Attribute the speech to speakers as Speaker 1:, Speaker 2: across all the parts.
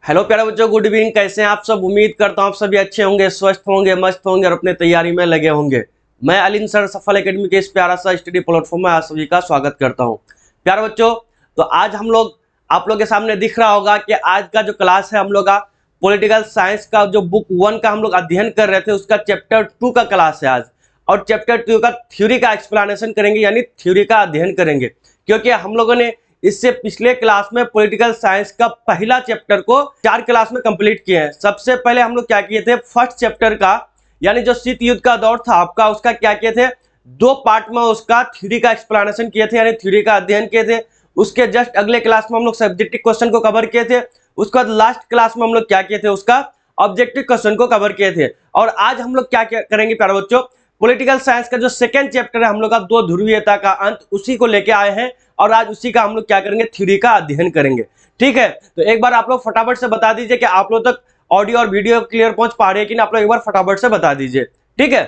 Speaker 1: Hello प्यारे बच्चों, good evening. कैसे हैं आप सब? उम्मीद करता हूँ आप सभी अच्छे होंगे, स्वस्थ होंगे, मस्त होंगे और अपने तैयारी में लगे होंगे। मैं अलीन सर सफल एकेडमी के इस प्यारा सा स्टडी प्लेटफॉर्म में आप सभी का स्वागत करता हूँ। प्यारे बच्चों, तो आज हम लोग आप लोग के सामने दिख रहा होगा कि आज का जो क्लास है हम लोग का पॉलिटिकल साइंस का जो बुक 1 का हम लोग अध्ययन कर रहे थे उसका चैप्टर 2 का क्लास है आज। और चैप्टर 2 का थ्योरी का एक्सप्लेनेशन करेंगे, यानी थ्योरी का अध्ययन करेंगे, क्योंकि हम लोगों ने इससे पिछले क्लास में पॉलिटिकल साइंस का पहला चैप्टर को 4 क्लास में कंप्लीट किए हैं। सबसे पहले हम लोग क्या किए थे, फर्स्ट चैप्टर का यानी जो शीत युद्ध का दौर था आपका, उसका क्या किए थे, 2 पार्ट में उसका थ्योरी का एक्सप्लेनेशन किए थे, यानी थ्योरी का अध्ययन किए थे। उसके जस्ट अगले क्लास में हम लोग सब्जेक्टिव क्वेश्चन को कवर किए थे। उसके बाद लास्ट क्लास में हम लोग क्या किए थे, उसका ऑब्जेक्टिव क्वेश्चन को कवर किए थे। और आज हम लोग क्या करेंगे प्यारे बच्चों, पॉलिटिकल साइंस का जो सेकंड चैप्टर है हम लोग का दो ध्रुवीयता का अंत, उसी को लेके आए हैं और आज उसी का हम लोग क्या करेंगे, थ्योरी का अध्ययन करेंगे। ठीक है, तो एक बार आप लोग फटाफट से बता दीजिए कि आप लोग तक ऑडियो और वीडियो क्लियर पहुंच पा रहे हैं कि नहीं। आप लोग एक बार फटाफट से बता दीजिए। ठीक है,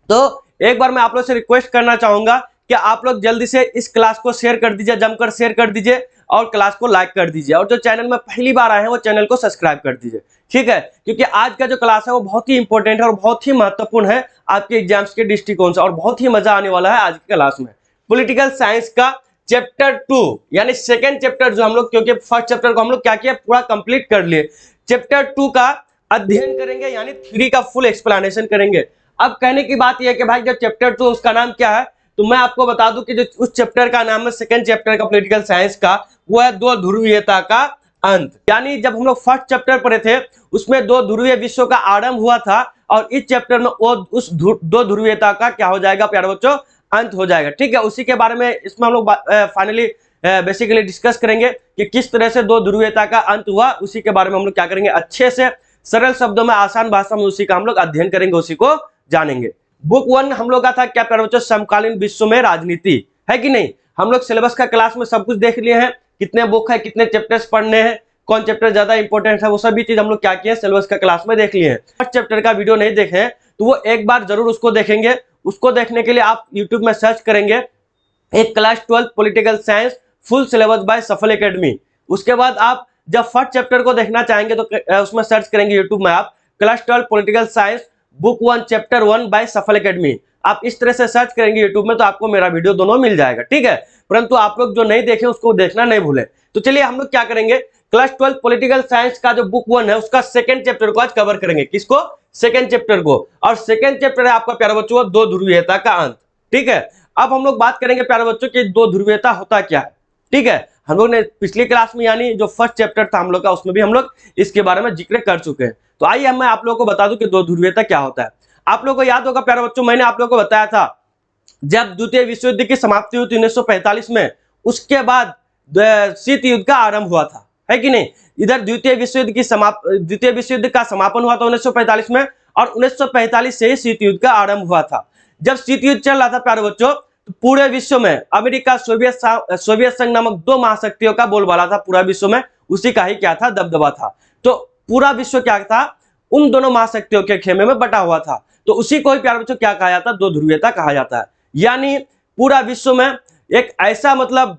Speaker 1: तो एक बार मैं आप लोग से रिक्वेस्ट करना चाहूंगा कि आप लोग जल्दी से इस क्लास को शेयर कर दीजिए, जमकर शेयर कर दीजिए और क्लास को लाइक कर दीजिए। और जो चैनल में पहली बार आए हैं वो चैनल को सब्सक्राइब कर दीजिए। ठीक है, क्योंकि आज का जो क्लास है वो बहुत ही इंपॉर्टेंट है और बहुत ही महत्वपूर्ण है आपके एग्जाम्स के दृष्टिकोण से, और बहुत ही मजा आने वाला है आज की क्लास में। पॉलिटिकल साइंस का चैप्टर 2 यानी सेकेंड चैप्टर जो हम लोग, क्योंकि फर्स्ट चैप्टर को हम लोग क्या किया, पूरा कंप्लीट कर लिए, चैप्टर 2 का अध्ययन करेंगे, यानी थ्योरी का फुल एक्सप्लेनेशन करेंगे। अब कहने की बात यह है कि भाई जो चैप्टर 2 उसका नाम क्या है, तो मैं आपको बता दूं कि जो उस चैप्टर का नाम है सेकंड चैप्टर का पॉलिटिकल साइंस का, वो है दो ध्रुवीयता का अंत। यानी जब हम लोग फर्स्ट चैप्टर पढ़े थे उसमें दो ध्रुवीय विश्व का आरंभ हुआ था, और इस चैप्टर में वो उस दो ध्रुवीयता का क्या हो जाएगा प्यारे बच्चों, अंत हो जाएगा। ठीक है, उसी के बारे में इसमें हम लोग फाइनली बेसिकली डिस्कस करेंगे कि किस तरह से दो ध्रुवीयता का अंत हुआ। उसी के बारे में हम लोग क्या करेंगे, अच्छे से सरल शब्दों में, आसान भाषा में उसी का हम लोग अध्ययन करेंगे, उसी को जानेंगे। बुक 1 हम लोग का था क्या प्यारे बच्चों, समकालीन विश्व में राजनीति, है कि नहीं। हम लोग सिलेबस का क्लास में सब कुछ देख लिए हैं, कितने बुक है, कितने चैप्टर्स पढ़ने हैं, कौन चैप्टर ज्यादा इंपॉर्टेंट है, वो सभी चीज हम लोग क्या किए, सिलेबस का क्लास में देख लिए हैं। फर्स्ट चैप्टर का वीडियो नहीं देखे हैं तो वो एक बार जरूर उसको देखेंगे। उसको देखने के लिए आप यूट्यूब में सर्च करेंगे एक class 12 political science full syllabus by Safal academy. उसके बाद आप जब फर्स्ट चैप्टर को देखना चाहेंगे तो उसमें सर्च करेंगे यूट्यूब में आप class 12 political science book 1 chapter 1 by Safal academy. आप इस तरह से सर्च करेंगे यूट्यूब में तो आपको मेरा वीडियो दोनों मिल जाएगा। ठीक है, परंतु आप लोग जो नहीं देखे उसको देखना नहीं भूले। तो चलिए हम लोग क्या करेंगे, क्लास 12 पॉलिटिकल साइंस का जो बुक 1 है उसका सेकंड चैप्टर को आज कवर करेंगे। किसको, सेकंड चैप्टर को। और सेकंड चैप्टर है आपका प्यारे बच्चों दो ध्रुवीयता का अंत। ठीक है, अब हम लोग बात करेंगे प्यारे बच्चों कि दो ध्रुवीयता होता क्या है। ठीक है, हम लोग ने पिछली क्लास में यानी जो फर्स्ट चैप्टर था हम लोग का, उसमें भी हम लोग इसके बारे में जिक्र कर चुके हैं। तो आइए मैं आप लोगों को बता दूं कि दो ध्रुवीयता क्या होता है। आप लोगों को याद होगा प्यारे बच्चों, मैंने आप लोगों को बताया था जब द्वितीय विश्व युद्ध की समाप्ति हुई थी 1945 में, उसके बाद शीत युद्ध का आरंभ हुआ था, है कि नहीं। इधर द्वितीय विश्व युद्ध का समापन हुआ था 1945 में, और 1945 से ही शीत युद्ध का आरंभ हुआ था। जब शीत युद्ध चल रहा था प्यारे बच्चों, तो पूरे विश्व में अमेरिका सोवियत संघ नामक दो महाशक्तियों का बोलबाला था पूरा विश्व में, उसी का ही क्या था, दबदबा था। तो पूरा विश्व क्या था, उन दोनों महाशक्तियों के खेमे में बटा हुआ था। तो उसी को ही प्यारे बच्चों क्या कहा जाता है, दो ध्रुवीयता कहा जाता है। यानी पूरा विश्व में एक ऐसा मतलब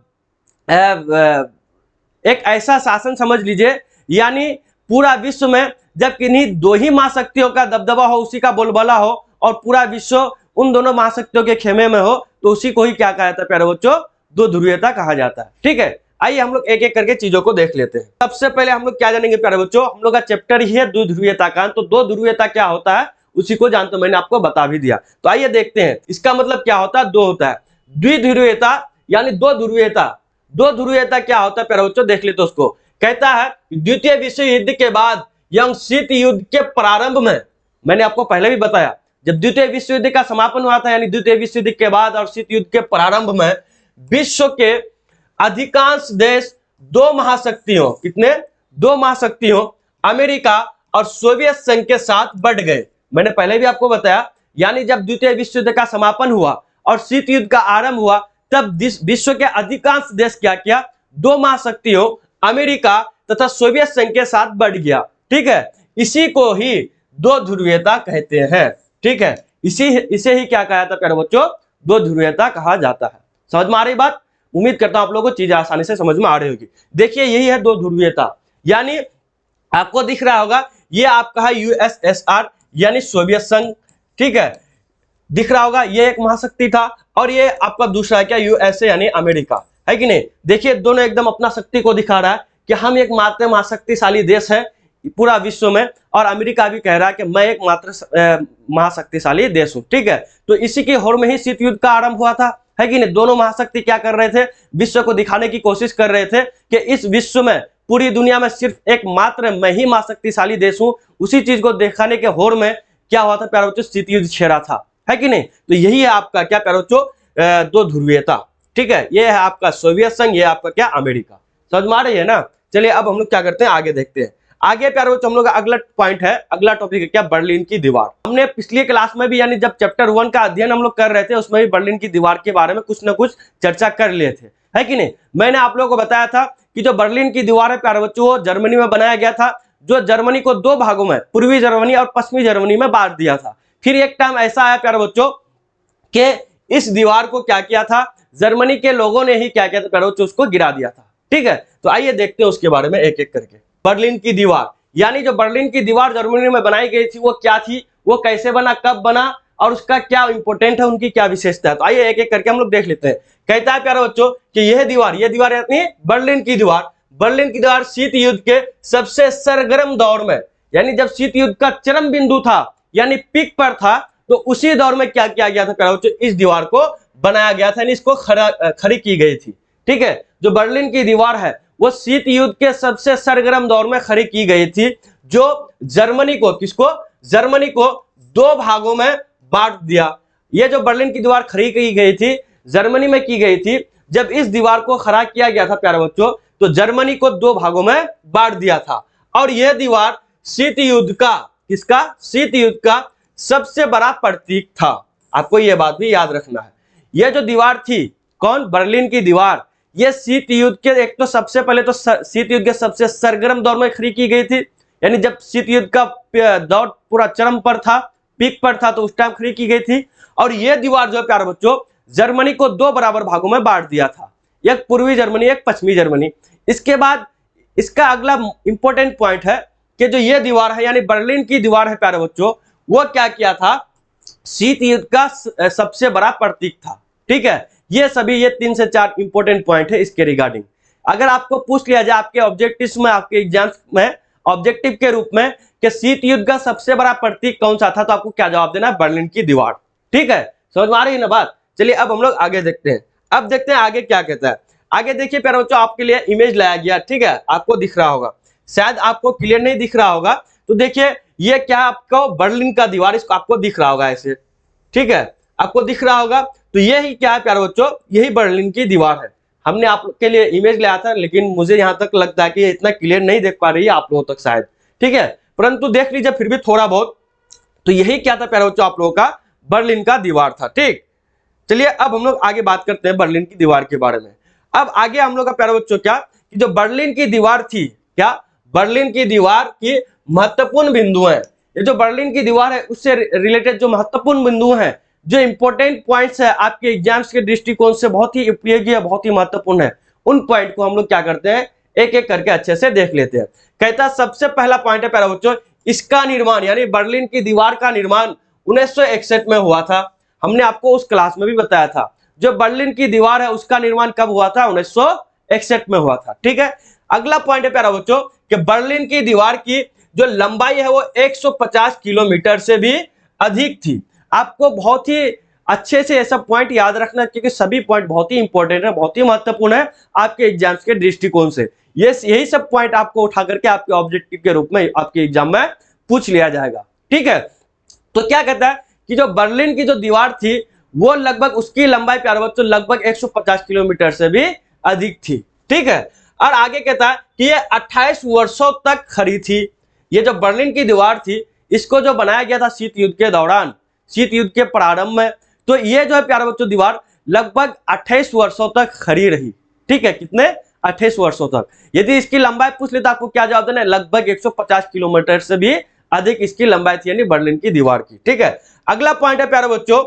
Speaker 1: एक ऐसा शासन समझ लीजिए, यानी पूरा विश्व में जब किन्हीं दो ही महाशक्तियों का दबदबा हो, उसी का बोलबाला हो, और पूरा विश्व उन दोनों महाशक्तियों के खेमे में हो, तो उसी को ही क्या कहा जाता है प्यारे बच्चों, दो ध्रुवीयता कहा जाता है। ठीक है, आइए हम लोग एक एक करके चीजों को देख लेते हैं। सबसे पहले हम लोग क्या जानेंगे प्यारे बच्चों, हम लोग का चैप्टर ही है दो ध्रुवीयता का। तो दो ध्रुवीयता क्या होता है उसी को जानते, मैंने आपको बता भी दिया। तो आइए देखते हैं इसका मतलब क्या होता है। दो होता है द्विध्रुवीयता, यानी दो ध्रुवीयता। दो ध्रुवीयता क्या होता है प्यारे बच्चों, देख लेते उसको। कहता है द्वितीय विश्व युद्ध के बाद या शीत युद्ध के प्रारंभ में, मैंने आपको पहले भी बताया जब द्वितीय विश्व युद्ध का समापन हुआ था, यानी द्वितीय विश्व युद्ध के बाद और शीत युद्ध के प्रारंभ में, विश्व के अधिकांश देश दो महाशक्तियों, कितने, दो महाशक्तियों अमेरिका और सोवियत संघ के साथ बढ़ गए। मैंने पहले भी आपको बताया, यानी जब द्वितीय विश्व युद्ध का समापन हुआ और शीत युद्ध का आरंभ हुआ, तब विश्व के अधिकांश देश क्या किया, दो महाशक्तियों अमेरिका तथा सोवियत संघ के साथ बढ़ गया। ठीक है, इसी को ही दो ध्रुवीयता कहते हैं। ठीक है, इसे ही क्या कहा जाता है प्यारे बच्चों, दो ध्रुवीयता कहा जाता है। समझ में आ रही बात, उम्मीद करता हूं आप लोगों को चीजें आसानी से समझ में आ रही होगी। देखिए यही है दो ध्रुवीयता, यानी आपको दिख रहा होगा ये आपका है यूएसएसआर यानी सोवियत संघ, ठीक है, दिख रहा होगा ये एक महाशक्ति था। और ये आपका दूसरा क्या, यूएसए यानी अमेरिका, है कि नहीं। देखिए दोनों एकदम अपना शक्ति को दिखा रहा है कि हम एक मात्र महाशक्तिशाली देश है पूरा विश्व में, और अमेरिका भी कह रहा है कि मैं एक मात्र महाशक्तिशाली देश हूं, ठीक है। तो इसी की होड़ में ही शीत युद्ध का आरंभ हुआ था, है कि नहीं। दोनों महाशक्ति क्या कर रहे थे, विश्व को दिखाने की कोशिश कर रहे थे कि इस विश्व में, पूरी दुनिया में सिर्फ एक मात्र मैं ही महाशक्तिशाली देश हूं। उसी चीज को दिखाने के होड़ में क्या हुआ था प्यारे बच्चों, शीत युद्ध छेड़ा था, है कि नहीं। तो यही है आपका क्या प्यारे बच्चों, दो ध्रुवीयता, ठीक है। ये है आपका सोवियत संघ, ये आपका क्या अमेरिका। समझ में आ रही है ना। चलिए अब हम लोग क्या करते हैं, आगे देखते हैं। आगे प्यारे बच्चों हम लोग अगला पॉइंट है, अगला टॉपिक है क्या, बर्लिन की दीवार। हमने पिछली क्लास में भी यानी जब चैप्टर 1 का अध्ययन हम लोग कर रहे थे उसमें भी बर्लिन की दीवार के बारे में कुछ ना कुछ चर्चा कर लिए थे, है कि नहीं। मैंने आप लोगों को बताया था कि जो बर्लिन की दीवार है प्यारे बच्चों वो जर्मनी में बनाया गया था, जो जर्मनी को दो भागों में, पूर्वी जर्मनी और पश्चिमी जर्मनी में बांट दिया था। फिर एक टाइम ऐसा आया प्यारे बच्चों कि इस दीवार को क्या किया था, जर्मनी के लोगों ने ही क्या किया था प्यारे बच्चों, उसको गिरा दिया था, ठीक है। तो आइए देखते हैं उसके बारे में एक एक करके। बर्लिन की दीवार यानी जो बर्लिन की दीवार जर्मनी में बनाई गई थी वो क्या थी, वो कैसे बना, कब बना, और उसका क्या इंपोर्टेंट है, उनकी क्या विशेषता है। तो आइए एक एक करके हम लोग देख लेते हैं। कहता है प्यारे बच्चों कि यह दीवार यानी बर्लिन की दीवार, बर्लिन की दीवार शीत युद्ध के सबसे सरगर्म दौर में, यानी जब शीत युद्ध का चरम बिंदु था यानी पीक पर था, तो उसी दौर में क्या किया गया था प्यारे बच्चों, इस दीवार को बनाया गया था, यानी इसको खड़ी की गई थी, ठीक है। जो बर्लिन की दीवार है वो शीत युद्ध के सबसे सरगर्म दौर में खड़ी की गई थी, जो जर्मनी को, किसको, जर्मनी को दो भागों में बांट दिया। ये जो बर्लिन की दीवार खड़ी की गई थी जर्मनी में की गई थी। जब इस दीवार को खड़ा किया गया था प्यारे बच्चों तो जर्मनी को दो भागों में बांट दिया था, और यह दीवार शीत युद्ध का, किसका, शीत युद्ध का सबसे बड़ा प्रतीक था। आपको यह बात भी याद रखना है। यह जो दीवार थी, कौन, बर्लिन की दीवार, ये शीत युद्ध के, एक तो सबसे पहले तो शीत युद्ध के सबसे सरगर्म दौर में खड़ी की गई थी, यानी जब शीत युद्ध का दौर पूरा चरम पर था, पीक पर था, तो उस टाइम खड़ी की गई थी। और यह दीवार जो प्यारे बच्चों जर्मनी को दो बराबर भागों में बांट दिया था, एक पूर्वी जर्मनी, एक पश्चिमी जर्मनी। इसके बाद इसका अगला इंपॉर्टेंट पॉइंट है कि जो ये दीवार है यानी बर्लिन की दीवार है प्यारे बच्चों, वो क्या किया था, शीत युद्ध का सबसे बड़ा प्रतीक था, ठीक है। ये सभी, ये 3 से 4 इंपॉर्टेंट पॉइंट है इसके रिगार्डिंग। अगर आपको पूछ लिया जाए आपके ऑब्जेक्टिव्स में, आपके एग्जाम्स में ऑब्जेक्टिव के रूप में कि शीत युद्ध का सबसे बड़ा प्रतीक कौन सा था, तो आपको क्या जवाब देना है, बर्लिन की दीवार, ठीक है। समझ में आ रही है ना बात। चलिए अब हम लोग आगे देखते हैं। अब देखते हैं आगे क्या कहता है। आगे देखिए प्यारे बच्चों आपके लिए इमेज लाया गया, ठीक है, आपको दिख रहा होगा, शायद आपको क्लियर नहीं दिख रहा होगा। तो देखिए ये क्या, आपको बर्लिन का दीवार, इसको आपको दिख रहा होगा ऐसे, ठीक है, आपको दिख रहा होगा। तो यही क्या है प्यारे बच्चों, यही बर्लिन की दीवार है। हमने आप लोग के लिए इमेज लाया था, लेकिन मुझे यहां तक लगता है कि ये इतना क्लियर नहीं देख पा रही है आप लोगों तक शायद, ठीक है, परंतु देख लीजिए फिर भी थोड़ा बहुत। तो यही क्या था प्यारे बच्चों, आप लोगों का बर्लिन का दीवार था, ठीक। चलिए अब हम लोग आगे बात करते हैं बर्लिन की दीवार के बारे में। अब आगे हम लोग का प्यारे बच्चों क्या, कि जो बर्लिन की दीवार थी, क्या, बर्लिन की दीवार की महत्वपूर्ण बिंदु है। ये जो बर्लिन की दीवार है उससे रिलेटेड जो महत्वपूर्ण बिंदु हैं, जो इंपॉर्टेंट पॉइंट्स है आपके एग्जाम्स के दृष्टिकोण से बहुत ही उपयोगी है, बहुत ही महत्वपूर्ण है, उन पॉइंट को हम लोग क्या करते हैं, एक एक करके अच्छे से देख लेते हैं। कहता है सबसे पहला पॉइंट है प्यारे बच्चों, इसका निर्माण यानी बर्लिन की दीवार का निर्माण 1961 में हुआ था। हमने आपको उस क्लास में भी बताया था, जो बर्लिन की दीवार है उसका निर्माण कब हुआ था, 1961 में हुआ था, ठीक है। अगला पॉइंट है प्यारे बच्चों कि बर्लिन की दीवार की जो लंबाई है वो 150 किलोमीटर से भी अधिक थी। आपको बहुत ही अच्छे से ये सब पॉइंट याद रखना, क्योंकि सभी पॉइंट बहुत ही इंपॉर्टेंट है, बहुत ही महत्वपूर्ण है आपके एग्जाम्स के दृष्टिकोण से। ये यही सब पॉइंट आपको उठा करके आपके ऑब्जेक्टिव के रूप में आपके एग्जाम में पूछ लिया जाएगा, ठीक है। तो क्या कहता है कि जो बर्लिन की जो दीवार थी वो लगभग, उसकी लंबाई प्यारे बच्चों लगभग 150 किलोमीटर से भी अधिक थी, ठीक है। और आगे कहता है कि ये 28 वर्षों तक खड़ी थी। ये जो बर्लिन की दीवार थी इसको जो बनाया गया था शीत युद्ध के दौरान, शीत युद्ध के प्रारंभ में, तो ये जो है प्यारे बच्चों दीवार लगभग 28 वर्षों तक खड़ी रही, ठीक है। कितने, 28 वर्षों तक। यदि इसकी लंबाई पूछ ले तो आपको क्या जवाब देना है, लगभग 150 किलोमीटर से भी अधिक इसकी लंबाई थी, यानी बर्लिन की दीवार की, ठीक है। अगला पॉइंट है प्यारे बच्चों,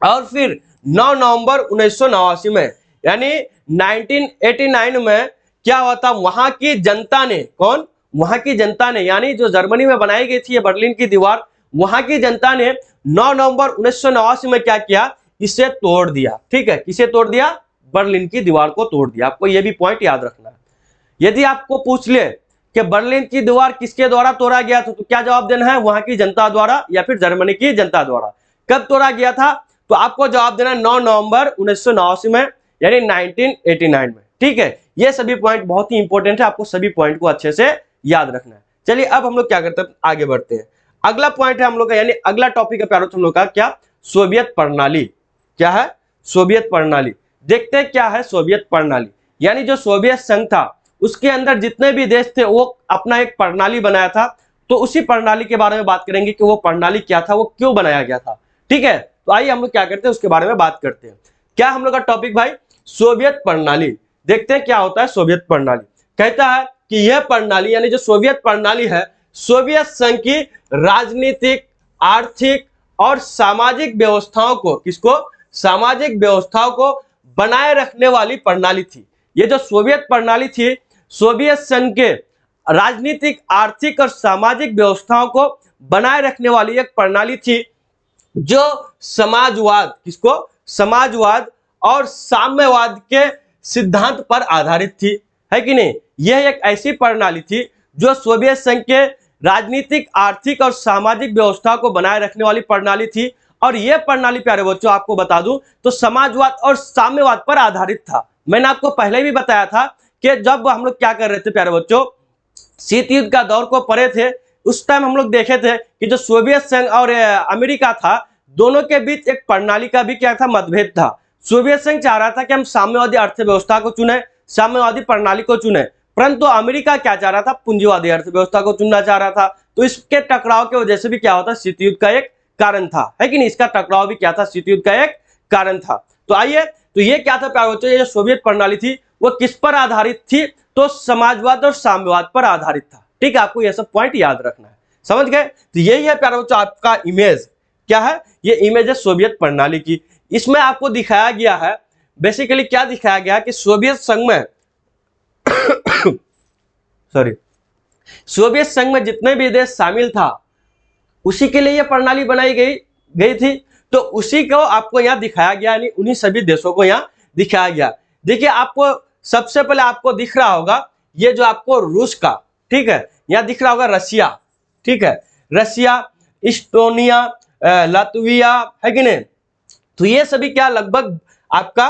Speaker 1: और फिर 9 नवंबर 1989 में यानी 1989 में क्या हुआ था, वहां की जनता ने, कौन, वहां की जनता ने, यानी जो जर्मनी में बनाई गई थी ये बर्लिन की दीवार, वहां की जनता ने 9 नवंबर 1989 में क्या किया, इसे तोड़ दिया। ठीक है, किसे तोड़ दिया, बर्लिन की दीवार को तोड़ दिया। आपको यह भी पॉइंट याद रखना है। यदि आपको पूछ ले कि बर्लिन की दीवार किसके द्वारा तोड़ा गया था, तो क्या जवाब देना है, वहां की जनता द्वारा या फिर जर्मनी की जनता द्वारा। कब तोड़ा गया था, तो आपको जवाब देना है 9 नवंबर 1989 में, यानी 1989 में। ठीक है, ये सभी पॉइंट बहुत ही इंपॉर्टेंट है, आपको सभी पॉइंट को अच्छे से याद रखना है। चलिए अब हम लोग क्या करते हैं, आगे बढ़ते हैं। अगला पॉइंट है हम लोग का, यानी अगला टॉपिक है प्यारो हम लोग का, क्या, सोवियत प्रणाली। क्या है, सोवियत प्रणाली। देखते हैं क्या है सोवियत प्रणाली। यानी जो सोवियत संघ था उसके अंदर जितने भी देश थे वो अपना एक प्रणाली बनाया था। तो उसी प्रणाली के बारे में बात करेंगे कि वो प्रणाली क्या था, वो क्यों बनाया गया था। ठीक है, तो आइए हम लोग क्या करते हैं उसके बारे में बात करते हैं। क्या हम लोग का टॉपिक भाई, सोवियत प्रणाली। देखते हैं क्या होता है सोवियत प्रणाली। कहता है कि यह प्रणाली, यानी जो सोवियत प्रणाली है, सोवियत संघ की राजनीतिक, आर्थिक और सामाजिक व्यवस्थाओं को, किसको, सामाजिक व्यवस्थाओं को बनाए रखने वाली प्रणाली थी। ये जो सोवियत प्रणाली थी, सोवियत संघ के राजनीतिक, आर्थिक और सामाजिक व्यवस्थाओं को बनाए रखने वाली एक प्रणाली थी जो समाजवाद, किसको, समाजवाद और साम्यवाद के सिद्धांत पर आधारित थी, है कि नहीं। यह एक ऐसी प्रणाली थी जो सोवियत संघ के राजनीतिक, आर्थिक और सामाजिक व्यवस्था को बनाए रखने वाली प्रणाली थी। और यह प्रणाली प्यारे बच्चों आपको बता दूं तो समाजवाद और साम्यवाद पर आधारित था। मैंने आपको पहले भी बताया था कि जब हम लोग क्या कर रहे थे प्यारे बच्चों, शीत युद्ध का दौर को पढ़े थे, उस टाइम हम लोग देखे थे कि जो सोवियत संघ और अमेरिका था, दोनों के बीच एक प्रणाली का भी क्या था, मतभेद था। सोवियत संघ चाह रहा था कि हम साम्यवादी अर्थव्यवस्था को चुने, साम्यवादी प्रणाली को चुने, परंतु अमेरिका क्या चाह रहा था, पूंजीवादी अर्थव्यवस्था को चुनना चाह रहा था। तो इसके टकराव की वजह से भी क्या होता, शीत युद्ध का एक कारण था, है कि नहीं। इसका टकराव भी क्या था, शीत युद्ध का एक कारण था। तो आइए, तो ये क्या था प्यारे बच्चों, ये जो सोवियत प्रणाली थी वो किस पर आधारित थी, तो समाजवाद और साम्यवाद पर आधारित था। ठीक है, आपको यह सब पॉइंट याद रखना है, समझ गए। तो यही है प्यारे बच्चों आपका इमेज, क्या है, ये इमेज है सोवियत प्रणाली की। इसमें आपको दिखाया गया है, बेसिकली क्या दिखाया गया कि सोवियत संघ में सॉरी, सोवियत संघ में जितने भी देश शामिल था उसी के लिए यह प्रणाली बनाई गई थी। तो उसी को आपको यहां दिखाया गया, यानी उन्हीं सभी देशों को यहां दिखाया गया। देखिए, आपको सबसे पहले आपको दिख रहा होगा ये जो आपको रूस का, ठीक है, यहां दिख रहा होगा रसिया, ठीक है, रसिया, इस्टोनिया, लातविया, है कि नहीं। तो ये सभी क्या लगभग आपका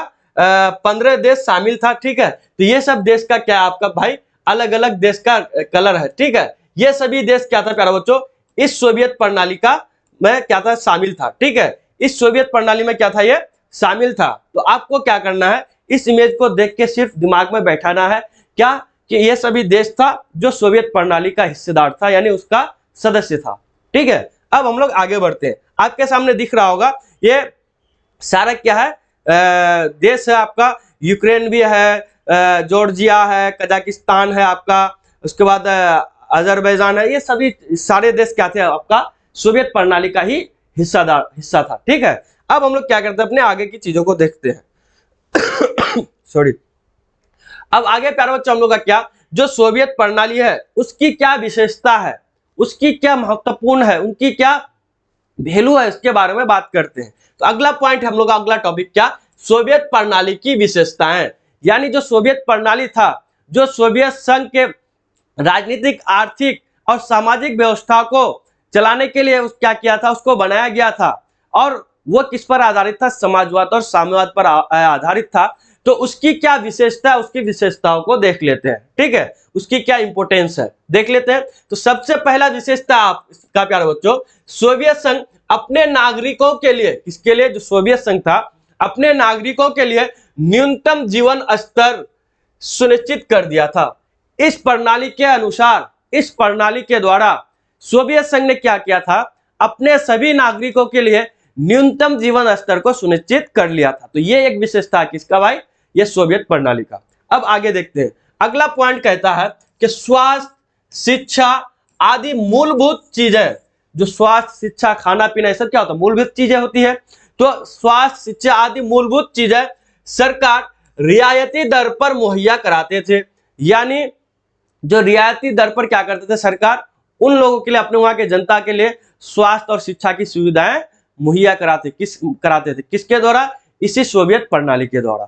Speaker 1: 15 देश शामिल था। ठीक है, तो ये सब देश का क्या आपका भाई अलग अलग देश का कलर है। ठीक है, ये सभी देश क्या था प्यारे बच्चों, इस सोवियत प्रणाली का में क्या था, शामिल था। ठीक है, इस सोवियत प्रणाली में क्या था, ये शामिल था। तो आपको क्या करना है, इस इमेज को देख के सिर्फ दिमाग में बैठाना है क्या, कि ये सभी देश था जो सोवियत प्रणाली का हिस्सेदार था, यानी उसका सदस्य था। ठीक है, अब हम लोग आगे बढ़ते हैं। आपके सामने दिख रहा होगा ये सारा क्या है, देश है आपका, यूक्रेन भी है, जॉर्जिया है, कजाकिस्तान है आपका, उसके बाद अजरबैजान है। ये सभी सारे देश क्या थे, आपका सोवियत प्रणाली का ही हिस्सा था। ठीक है, अब हम लोग क्या करते हैं, अपने आगे की चीजों को देखते हैं सॉरी। अब आगे प्यारे बच्चों हम लोग का क्या, जो सोवियत प्रणाली है उसकी क्या विशेषता है, उसकी क्या महत्वपूर्ण है, उनकी क्या वैल्यू है, इसके बारे में बात करते हैं। तो अगला पॉइंट हम लोग का अगला टॉपिक क्या, सोवियत प्रणाली की विशेषताएं। यानी जो सोवियत प्रणाली था, जो सोवियत संघ के राजनीतिक, आर्थिक और सामाजिक व्यवस्था को चलाने के लिए क्या किया था, उसको बनाया गया था। और वो किस पर आधारित था, समाजवाद और साम्यवाद पर आधारित था। तो उसकी क्या विशेषता है, उसकी विशेषताओं को देख लेते हैं। ठीक है, उसकी क्या इंपोर्टेंस है देख लेते हैं। तो सबसे पहला विशेषता आपका प्यारे बच्चों, सोवियत संघ अपने नागरिकों के लिए, किसके लिए, जो सोवियत संघ था, अपने नागरिकों के लिए न्यूनतम जीवन स्तर सुनिश्चित कर दिया था। इस प्रणाली के अनुसार, इस प्रणाली के द्वारा सोवियत संघ ने क्या किया था, अपने सभी नागरिकों के लिए न्यूनतम जीवन स्तर को सुनिश्चित कर लिया था। तो ये एक विशेषता किसका भाई, ये सोवियत प्रणाली का। अब आगे देखते हैं, अगला पॉइंट कहता है कि स्वास्थ्य, शिक्षा आदि मूलभूत चीजें, जो स्वास्थ्य, शिक्षा, खाना पीना, ये सब क्या होता है, मूलभूत चीजें होती है। तो स्वास्थ्य, शिक्षा आदि मूलभूत चीजें सरकार रियायती दर पर मुहैया कराते थे। यानी जो रियायती दर पर क्या करते थे सरकार, उन लोगों के लिए, अपने वहां के जनता के लिए स्वास्थ्य और शिक्षा की सुविधाएं मुहैया कराते थे किसके द्वारा, इसी सोवियत प्रणाली के द्वारा।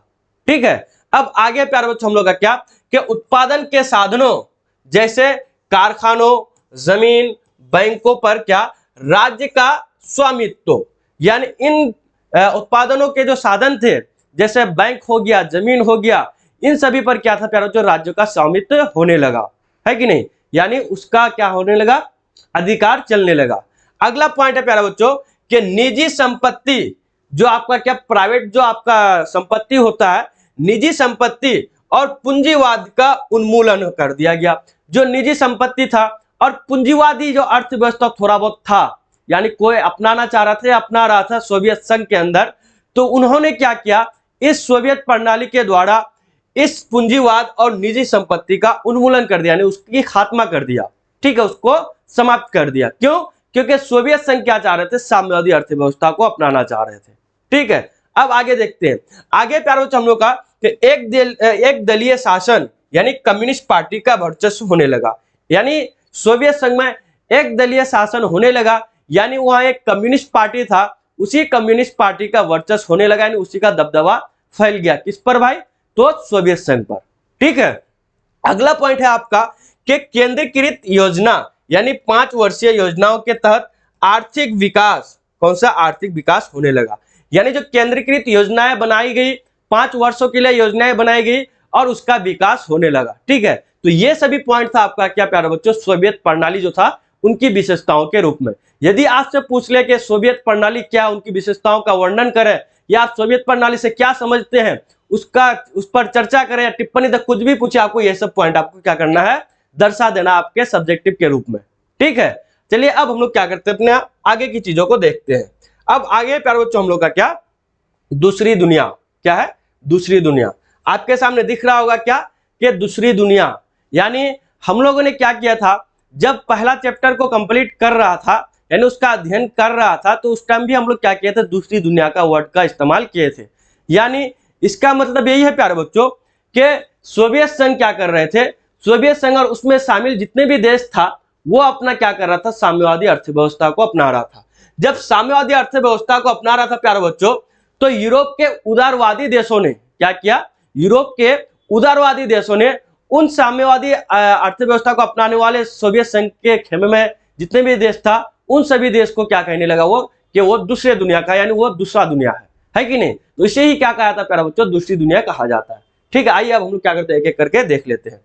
Speaker 1: ठीक है, अब आगे प्यारे बच्चों हम लोग का क्या, कि उत्पादन के साधनों जैसे कारखानों, जमीन, बैंकों पर क्या, राज्य का स्वामित्व, यानी इन उत्पादनों के जो साधन थे, जैसे बैंक हो गया, जमीन हो गया, इन सभी पर क्या था प्यारे बच्चों, राज्य का स्वामित्व होने लगा, है कि नहीं, यानी उसका क्या होने लगा, अधिकार चलने लगा। अगला पॉइंट है प्यारे बच्चों कि निजी संपत्ति, जो आपका क्या प्राइवेट जो आपका संपत्ति होता है, निजी संपत्ति और पूंजीवाद का उन्मूलन कर दिया गया। जो निजी संपत्ति था और पूंजीवादी जो अर्थव्यवस्था थोड़ा बहुत था, यानी कोई अपनाना चाह रहा था, अपना रहा था सोवियत संघ के अंदर, तो उन्होंने क्या किया, इस सोवियत प्रणाली के द्वारा इस पूंजीवाद और निजी संपत्ति का उन्मूलन कर दिया, यानी उसकी खात्मा कर दिया। ठीक है, उसको समाप्त कर दिया। क्यों? क्योंकि सोवियत संघ क्या चाह रहे थे, साम्यवादी अर्थव्यवस्था को अपनाना चाह रहे थे। ठीक है, अब आगे देखते हैं। आगे प्यारे बच्चों हम लोग का एक दलीय शासन यानी कम्युनिस्ट पार्टी का वर्चस्व होने लगा, यानी सोवियत संघ में एक दलीय शासन होने लगा, यानी वहां एक कम्युनिस्ट पार्टी था, उसी कम्युनिस्ट पार्टी का वर्चस्व होने लगा, यानी उसी का दबदबा फैल गया किस पर भाई, तो सोवियत संघ पर। ठीक है, अगला पॉइंट है आपका कि केंद्रीकृत योजना यानी 5 वर्षीय योजनाओं के तहत आर्थिक विकास, कौन सा आर्थिक विकास होने लगा, यानी जो केंद्रीकृत योजनाएं बनाई गई, 5 वर्षों के लिए योजनाएं बनाई गई और उसका विकास होने लगा। ठीक है, तो ये सभी पॉइंट था आपका क्या प्यारे बच्चों, सोवियत प्रणाली जो था उनकी विशेषताओं के रूप में। यदि आपसे पूछ ले कि सोवियत प्रणाली क्या, उनकी विशेषताओं का वर्णन करें, या आप सोवियत प्रणाली से क्या समझते हैं, उस पर चर्चा करें या टिप्पणी तक कुछ भी पूछे, आपको ये सब पॉइंट आपको क्या करना है, दर्शा देना आपके सब्जेक्टिव के रूप में। ठीक है, चलिए अब हम लोग क्या करते हैं, अपने आगे की चीजों को देखते हैं। अब आगे प्यारे बच्चों हम लोग का क्या, दूसरी दुनिया, क्या है, दूसरी दुनिया। आपके सामने दिख रहा होगा क्या, कि दूसरी दुनिया, यानी हम लोगों ने क्या किया था, जब पहला चैप्टर को कंप्लीट कर रहा था, यानी उसका अध्ययन कर रहा था, तो उस टाइम भी हम लोग क्या किए थे, दूसरी दुनिया का वर्ड का इस्तेमाल किए थे। यानी इसका मतलब यही है प्यारे बच्चों कि सोवियत संघ क्या कर रहे थे, सोवियत संघ और उसमें शामिल जितने भी देश था, वो अपना क्या कर रहा था, साम्यवादी अर्थव्यवस्था को अपना रहा था। जब साम्यवादी अर्थव्यवस्था को अपना रहा था प्यारे बच्चों, तो यूरोप के उदारवादी देशों ने क्या किया, यूरोप के उदारवादी देशों ने उन साम्यवादी अर्थव्यवस्था को अपनाने वाले सोवियत संघ के खेमे में जितने भी देश था, उन सभी देश को क्या कहने लगा वो, कि वो दूसरे दुनिया का, यानी वो दूसरा दुनिया है कि नहीं, तो इसे ही क्या कहा था प्यारे बच्चों, दूसरी दुनिया कहा जाता है। ठीक है, आइए अब हम लोग क्या करते हैं, एक एक करके देख लेते हैं।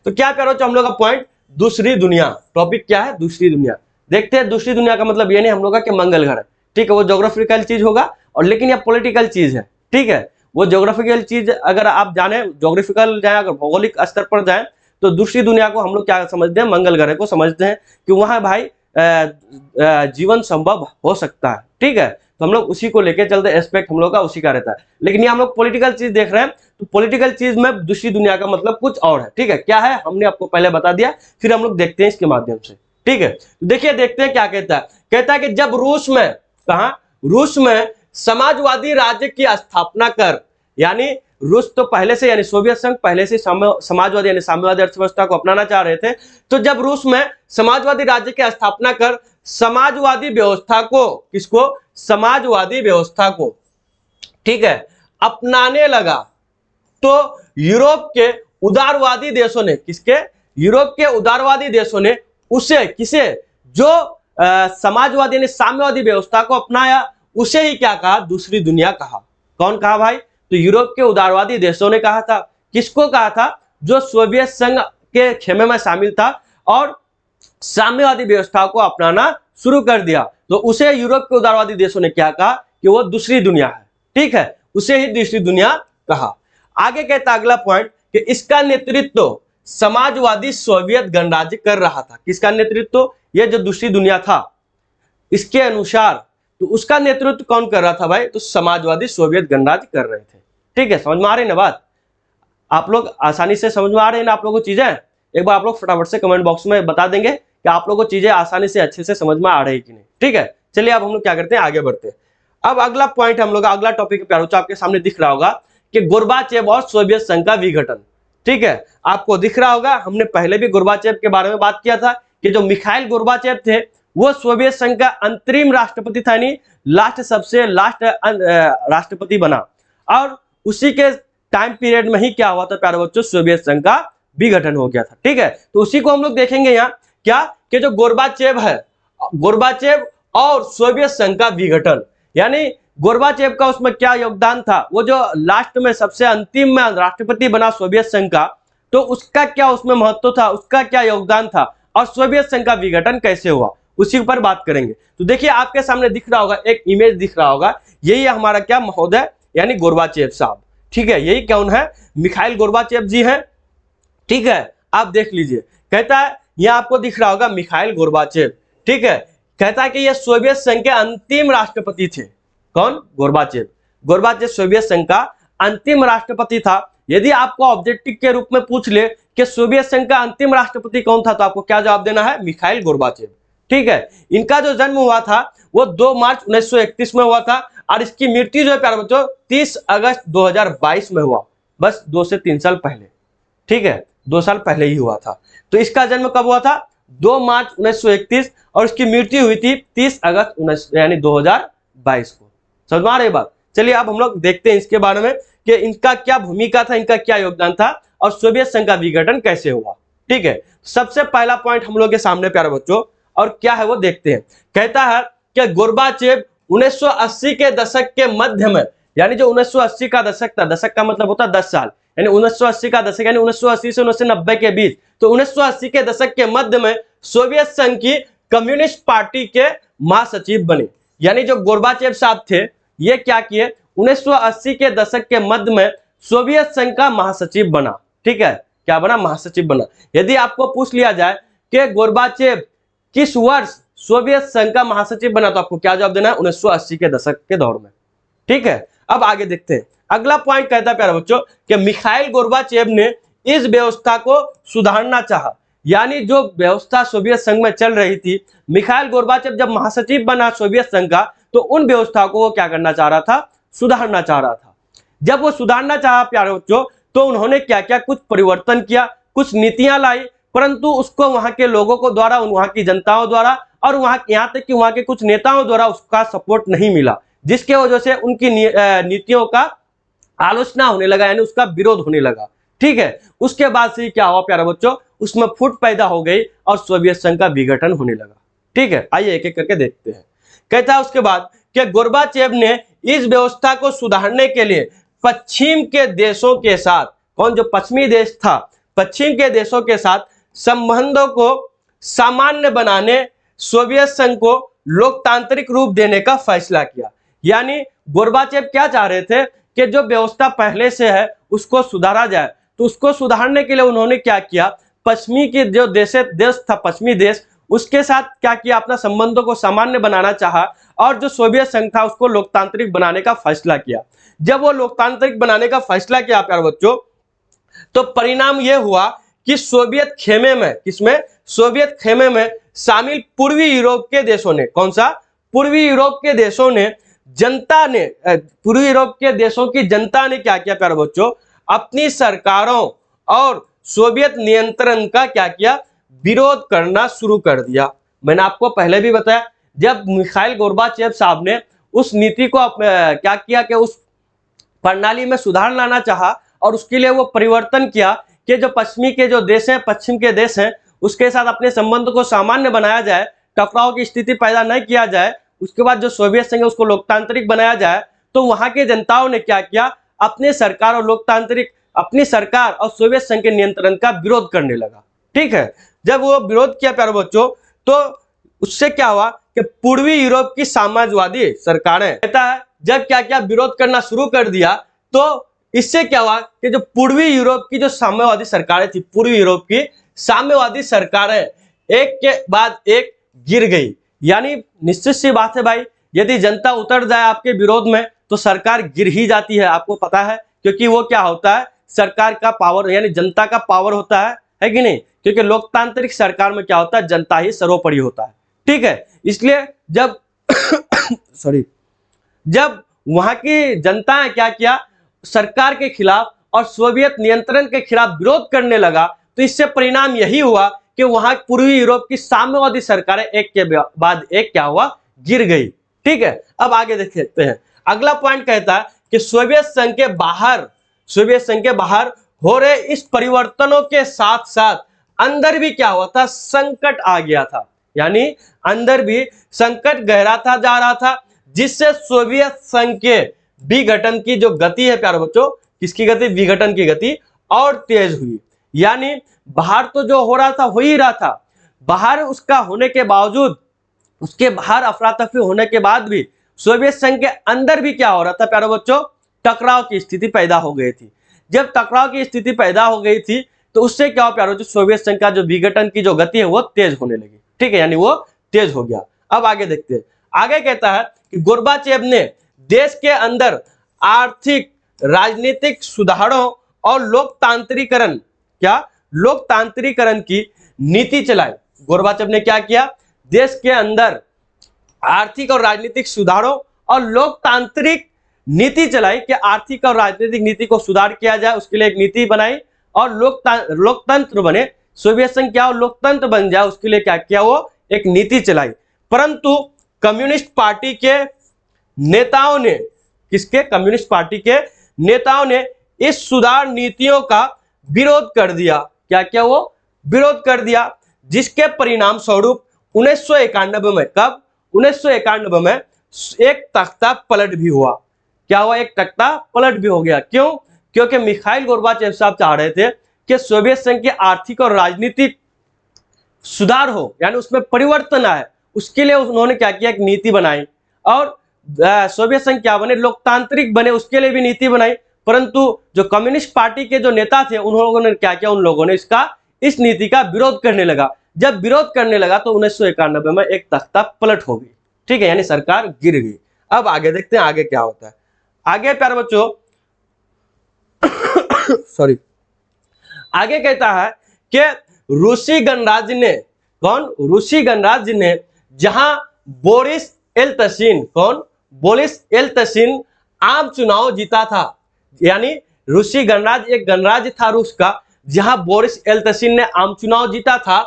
Speaker 1: तो क्या प्यारे बच्चों हम लोग का पॉइंट, दूसरी दुनिया, टॉपिक क्या है, दूसरी दुनिया। देखते हैं दूसरी दुनिया का मतलब ये नहीं हम लोग का कि मंगल ग्रह, ठीक है, वो ज्योग्राफिकल चीज होगा, और लेकिन यह पॉलिटिकल चीज है। ठीक है, वो ज्योग्राफिकल चीज अगर आप जाने, ज्योग्राफिकल जाए, अगर भौगोलिक स्तर पर जाए, तो दूसरी दुनिया को हम लोग क्या समझते हैं, मंगल ग्रह को समझते हैं, कि वहां भाई जीवन संभव हो सकता है। ठीक है, तो हम लोग उसी को लेके चलते, एस्पेक्ट हम लोग का उसी का रहता है। लेकिन ये हम लोग पॉलिटिकल चीज देख रहे हैं, तो पॉलिटिकल चीज में दूसरी दुनिया का मतलब कुछ और है। ठीक है, क्या है हमने आपको पहले बता दिया, फिर हम लोग देखते हैं इसके माध्यम से। ठीक है, देखिए देखते हैं क्या कहता है। कहता है कि जब रूस में, कहा, रूस में समाजवादी राज्य की स्थापना कर, यानी रूस तो पहले से, यानी सोवियत संघ पहले से समाजवादी यानी साम्यवादी अर्थव्यवस्था को अपनाना चाह रहे थे, तो जब रूस में समाजवादी राज्य की स्थापना कर समाजवादी व्यवस्था को, किसको, समाजवादी व्यवस्था को, ठीक है, अपनाने लगा, तो यूरोप के उदारवादी देशों ने, किसके, यूरोप के उदारवादी देशों ने उसे, किसे, जो समाजवादी यानी साम्यवादी व्यवस्था को अपनाया, उसे ही क्या कहा, दूसरी दुनिया कहा। कौन कहा भाई, तो यूरोप के उदारवादी देशों ने कहा था। किसको कहा था, जो सोवियत संघ के खेमे में शामिल था और साम्यवादी व्यवस्था को अपनाना शुरू कर दिया, तो उसे यूरोप के उदारवादी देशों ने क्या कहा, कि वो दूसरी दुनिया है। ठीक है, उसे ही दूसरी दुनिया कहा। आगे कहता अगला पॉइंट कि इसका नेतृत्व समाजवादी सोवियत गणराज्य कर रहा था। किसका नेतृत्व, ये जो दूसरी दुनिया था इसके अनुसार, तो उसका नेतृत्व कौन कर रहा था भाई, तो समाजवादी सोवियत गणराज्य कर रहे थे। ठीक है, समझ में आ रही ना बात, आप लोग आसानी से समझ में आ रही है ना आप लोगों को चीजें, एक बार आप लोग फटाफट से कमेंट बॉक्स में बता देंगे कि आप लोगों को चीजें आसानी से अच्छे से समझ में आ रही है कि नहीं। ठीक है, चलिए अब हम लोग क्या करते हैं, आगे बढ़ते हैं। अब अगला पॉइंट हम लोग, अगला टॉपिक प्यारे बच्चों आपके सामने दिख रहा होगा कि गोर्बाचेव और सोवियत संघ का विघटन। ठीक है, आपको दिख रहा होगा, हमने पहले भी गोर्बाचेव के बारे में बात किया था कि जो मिखाइल गोर्बाचेव थे वो सोवियत संघ का अंतरिम राष्ट्रपति था, यानी सबसे लास्ट राष्ट्रपति बना। और उसी के टाइम पीरियड में ही क्या हुआ था प्यारे बच्चों, सोवियत संघ का विघटन हो गया था। ठीक है, तो उसी को हम लोग देखेंगे यहाँ क्या कि जो गोर्बाचेव है, गोर्बाचेव और सोवियत संघ का विघटन, यानी गोर्बाचेव का उसमें क्या योगदान था, वो जो लास्ट में सबसे अंतिम में राष्ट्रपति बना सोवियत संघ का, तो उसका क्या उसमें महत्व था, उसका क्या योगदान था, और सोवियत संघ का विघटन कैसे हुआ, उसी पर बात करेंगे। तो देखिए आपके सामने दिख रहा होगा, एक इमेज दिख रहा होगा, यही है हमारा क्या महोदय, यानी गोर्बाचेव साहब। ठीक है, यही कौन है, मिखाइल गोर्बाचेव जी हैं। ठीक है, आप देख लीजिए, कहता है यह आपको दिख रहा होगा मिखाइल गोर्बाचेव। ठीक है, कहता है कि यह सोवियत संघ के अंतिम राष्ट्रपति थे। कौन, गोर्बाचेव। गोर्बाचेव सोवियत संघ का अंतिम राष्ट्रपति था। यदि आपको ऑब्जेक्टिव के रूप में पूछ ले कि सोवियत संघ का अंतिम राष्ट्रपति कौन था, तो आपको क्या जवाब देना है, मिखाइल गोर्बाचेव। ठीक है, इनका जो जन्म हुआ था वो 2 मार्च 1931 में हुआ था, और इसकी मृत्यु जो है प्यारे बच्चों 30 अगस्त 2022 में हुआ, बस 2 से 3 साल पहले। ठीक है, 2 साल पहले ही हुआ था। तो इसका जन्म कब हुआ था, 2 मार्च 1931, और इसकी मृत्यु हुई थी 30 अगस्त यानी 2022 को। समझ में आ रही बात। चलिए अब हम लोग देखते हैं इसके बारे में कि इनका क्या भूमिका था, इनका क्या योगदान था, और सोवियत संघ का विघटन कैसे हुआ। ठीक है, सबसे पहला पॉइंट हम लोग के सामने प्यारे बच्चों, और क्या है वो देखते हैं। कहता है कि गोर्बाचेव 1980 के दशक के मध्य में, यानी जो 1980 का दशक था, दशक का मतलब होता है 10 साल, यानी 1980 का दशक यानी 1980 से 1990 के बीच, तो 1980 के दशक के मध्य में सोवियत संघ की कम्युनिस्ट पार्टी के महासचिव बने। यानी जो गोर्बाचेव साहब थे, ये क्या किए, 1980 के दशक के मध्य में सोवियत संघ का महासचिव बना। ठीक है, क्या बना, महासचिव बना। यदि आपको पूछ लिया जाए कि गोर्बाचेव किस वर्ष सोवियत संघ का महासचिव बना, तो आपको क्या जवाब देना है, 1980 के दशक के दौर में। ठीक है, अब आगे देखते हैं। अगला पॉइंट कहता है प्यारे बच्चों कि मिखाइल गोर्बाचेव ने इस व्यवस्था को सुधारना चाहा, यानी जो व्यवस्था सोवियत संघ में चल रही थी, मिखाइल गोर्बाचेव जब महासचिव बना सोवियत संघ का, तो उन व्यवस्था को वो क्या करना चाह रहा था, सुधारना चाह रहा था। जब वो सुधारना चाहा प्यारे बच्चों, तो उन्होंने क्या क्या, कुछ परिवर्तन किया, कुछ नीतियां लाई, परंतु उसको वहां के लोगों को द्वारा, वहां की जनताओं द्वारा, और यहाँ तक कि वहां के कुछ नेताओं द्वारा उसका सपोर्ट नहीं मिला, जिसके वजह से उनकी नीतियों का आलोचना होने लगा, यानी उसका विरोध होने लगा। ठीक है, उसके बाद से क्या हुआ प्यारे बच्चों, उसमें फूट पैदा हो गई और सोवियत संघ का विघटन होने लगा। ठीक है, आइए एक एक करके देखते हैं। कहता है उसके बाद कि गोर्बाचेव ने इस व्यवस्था को सुधारने के लिए पश्चिम के देशों के साथ, कौन, जो पश्चिमी देश था, पश्चिम के देशों के साथ संबंधों को सामान्य बनाने, सोवियत संघ को लोकतांत्रिक रूप देने का फैसला किया। यानी गोर्बाचेव क्या चाह रहे थे कि जो व्यवस्था पहले से है उसको सुधारा जाए, तो उसको सुधारने के लिए उन्होंने क्या किया, पश्चिमी के जो देश था, पश्चिमी देश, उसके साथ क्या किया, अपना संबंधों को सामान्य बनाना चाहा, और जो सोवियत संघ था उसको लोकतांत्रिक बनाने का फैसला किया। जब वो लोकतांत्रिक बनाने का फैसला किया प्यारे बच्चों, तो परिणाम यह हुआ कि सोवियत खेमे में, किसमें, सोवियत खेमे में शामिल पूर्वी यूरोप के देशों ने, कौन सा, पूर्वी यूरोप के देशों ने, जनता ने, पूर्वी यूरोप के देशों की जनता ने क्या किया प्यारे बच्चों, अपनी सरकारों और सोवियत नियंत्रण का क्या किया, विरोध करना शुरू कर दिया। मैंने आपको पहले भी बताया, जब मिखाइल गोर्बाचेव साहब ने उस नीति को क्या किया कि उस प्रणाली में सुधार लाना चाहा, और उसके लिए वो परिवर्तन किया कि जो पश्चिमी के जो देश हैं, पश्चिम के देश हैं, उसके साथ अपने संबंध को सामान्य बनाया जाए, टकराव की स्थिति पैदा नहीं किया जाए, उसके बाद जो सोवियत संघ है उसको लोकतांत्रिक बनाया जाए। तो वहां के जनताओं ने क्या किया, अपने सरकार और लोकतांत्रिक, अपनी सरकार और सोवियत संघ के नियंत्रण का विरोध करने लगा। ठीक है, जब वो विरोध किया प्यारे बच्चों, तो उससे क्या हुआ कि पूर्वी यूरोप की साम्राज्यवादी सरकारें, कहता है जब क्या क्या विरोध करना शुरू कर दिया, तो इससे क्या हुआ कि जो पूर्वी यूरोप की जो साम्यवादी सरकारें थी, पूर्वी यूरोप की साम्यवादी सरकारें एक के बाद एक गिर गई। यानी निश्चित सी बात है भाई, यदि जनता उतर जाए आपके विरोध में तो सरकार गिर ही जाती है, आपको पता है, क्योंकि वो क्या होता है, सरकार का पावर यानी जनता का पावर होता है कि नहीं, क्योंकि लोकतांत्रिक सरकार में क्या होता है, जनता ही सर्वोपरि होता है। ठीक है, इसलिए जब जब वहां की जनता ने क्या किया, सरकार के खिलाफ और सोवियत नियंत्रण के खिलाफ विरोध करने लगा, तो इससे परिणाम यही हुआ कि वहां पूर्वी यूरोप की साम्यवादी सरकारें एक के बाद एक क्या हुआ, गिर गई। ठीक है, अब आगे देख सकते हैं। अगला पॉइंट कहता है कि सोवियत संघ के बाहर हो रहे इस परिवर्तनों के साथ साथ अंदर भी क्या हुआ था, संकट आ गया था। यानी अंदर भी संकट गहराता जा रहा था, जिससे सोवियत संघ के विघटन की जो गति है प्यारे बच्चों, किसकी गति, विघटन की गति और तेज हुई। यानी बाहर तो जो हो रहा था हो ही रहा था, बाहर उसका होने के बावजूद, उसके बाहर अफरा तफरी होने के बाद भी सोवियत संघ के अंदर भी क्या हो रहा था प्यारे बच्चों, टकराव की स्थिति पैदा हो गई थी। जब टकराव की स्थिति पैदा हो गई थी तो उससे क्या हो प्यारे बच्चों, सोवियत संघ का जो विघटन की जो गति है वो तेज होने लगी। ठीक है, यानी वो तेज हो गया। अब आगे देखते हैं। आगे कहता है कि गोर्बाचेव ने देश के अंदर आर्थिक राजनीतिक सुधारों और लोकतांत्रिकरण की नीति चलाई। गोर्बाचेव ने क्या किया, देश के अंदर आर्थिक और राजनीतिक सुधारों और लोकतांत्रिक नीति चलाई कि आर्थिक और राजनीतिक नीति को सुधार किया जाए, उसके लिए एक नीति बनाई और लोकतंत्र बने, सोवियत संघ क्या हो लोकतंत्र बन जाए, उसके लिए क्या किया, वो एक नीति चलाई। परंतु कम्युनिस्ट पार्टी के नेताओं ने, कम्युनिस्ट पार्टी के नेताओं ने इस सुधार नीतियों का विरोध कर दिया। क्या किया, वो विरोध कर दिया, जिसके परिणाम स्वरूप 1991 में, कब, 1991 में एक तख्ता पलट भी हुआ। क्या हुआ, एक तख्ता पलट भी हो गया। क्यों, क्योंकि मिखाइल गोर्बाचेव साहब चाह रहे थे कि सोवियत संघ के आर्थिक और राजनीतिक सुधार हो, यानी उसमें परिवर्तन आए। उसके लिए उन्होंने क्या किया, एक नीति बनाई और सोवियत संघ क्या बने, लोकतांत्रिक बने, उसके लिए भी नीति बनाई। परंतु जो कम्युनिस्ट पार्टी के जो नेता थे उन्होंने क्या किया, उन लोगों ने इस नीति का विरोध करने लगा। जब विरोध करने लगा तो 1991 में एक तख्ता पलट हो गई। ठीक है, यानी सरकार गिर गई। अब आगे देखते हैं आगे क्या होता है। आगे प्यारे बच्चों सॉरी, आगे कहता है कि रूसी गणराज्य ने, कौन, रूसी गणराज्य ने जहां बोरिस येल्त्सिन आम चुनाव जीता था। यानी रूसी गणराज्य एक गणराज्य था रूस का, जहां बोरिस येल्त्सिन ने आम चुनाव जीता था।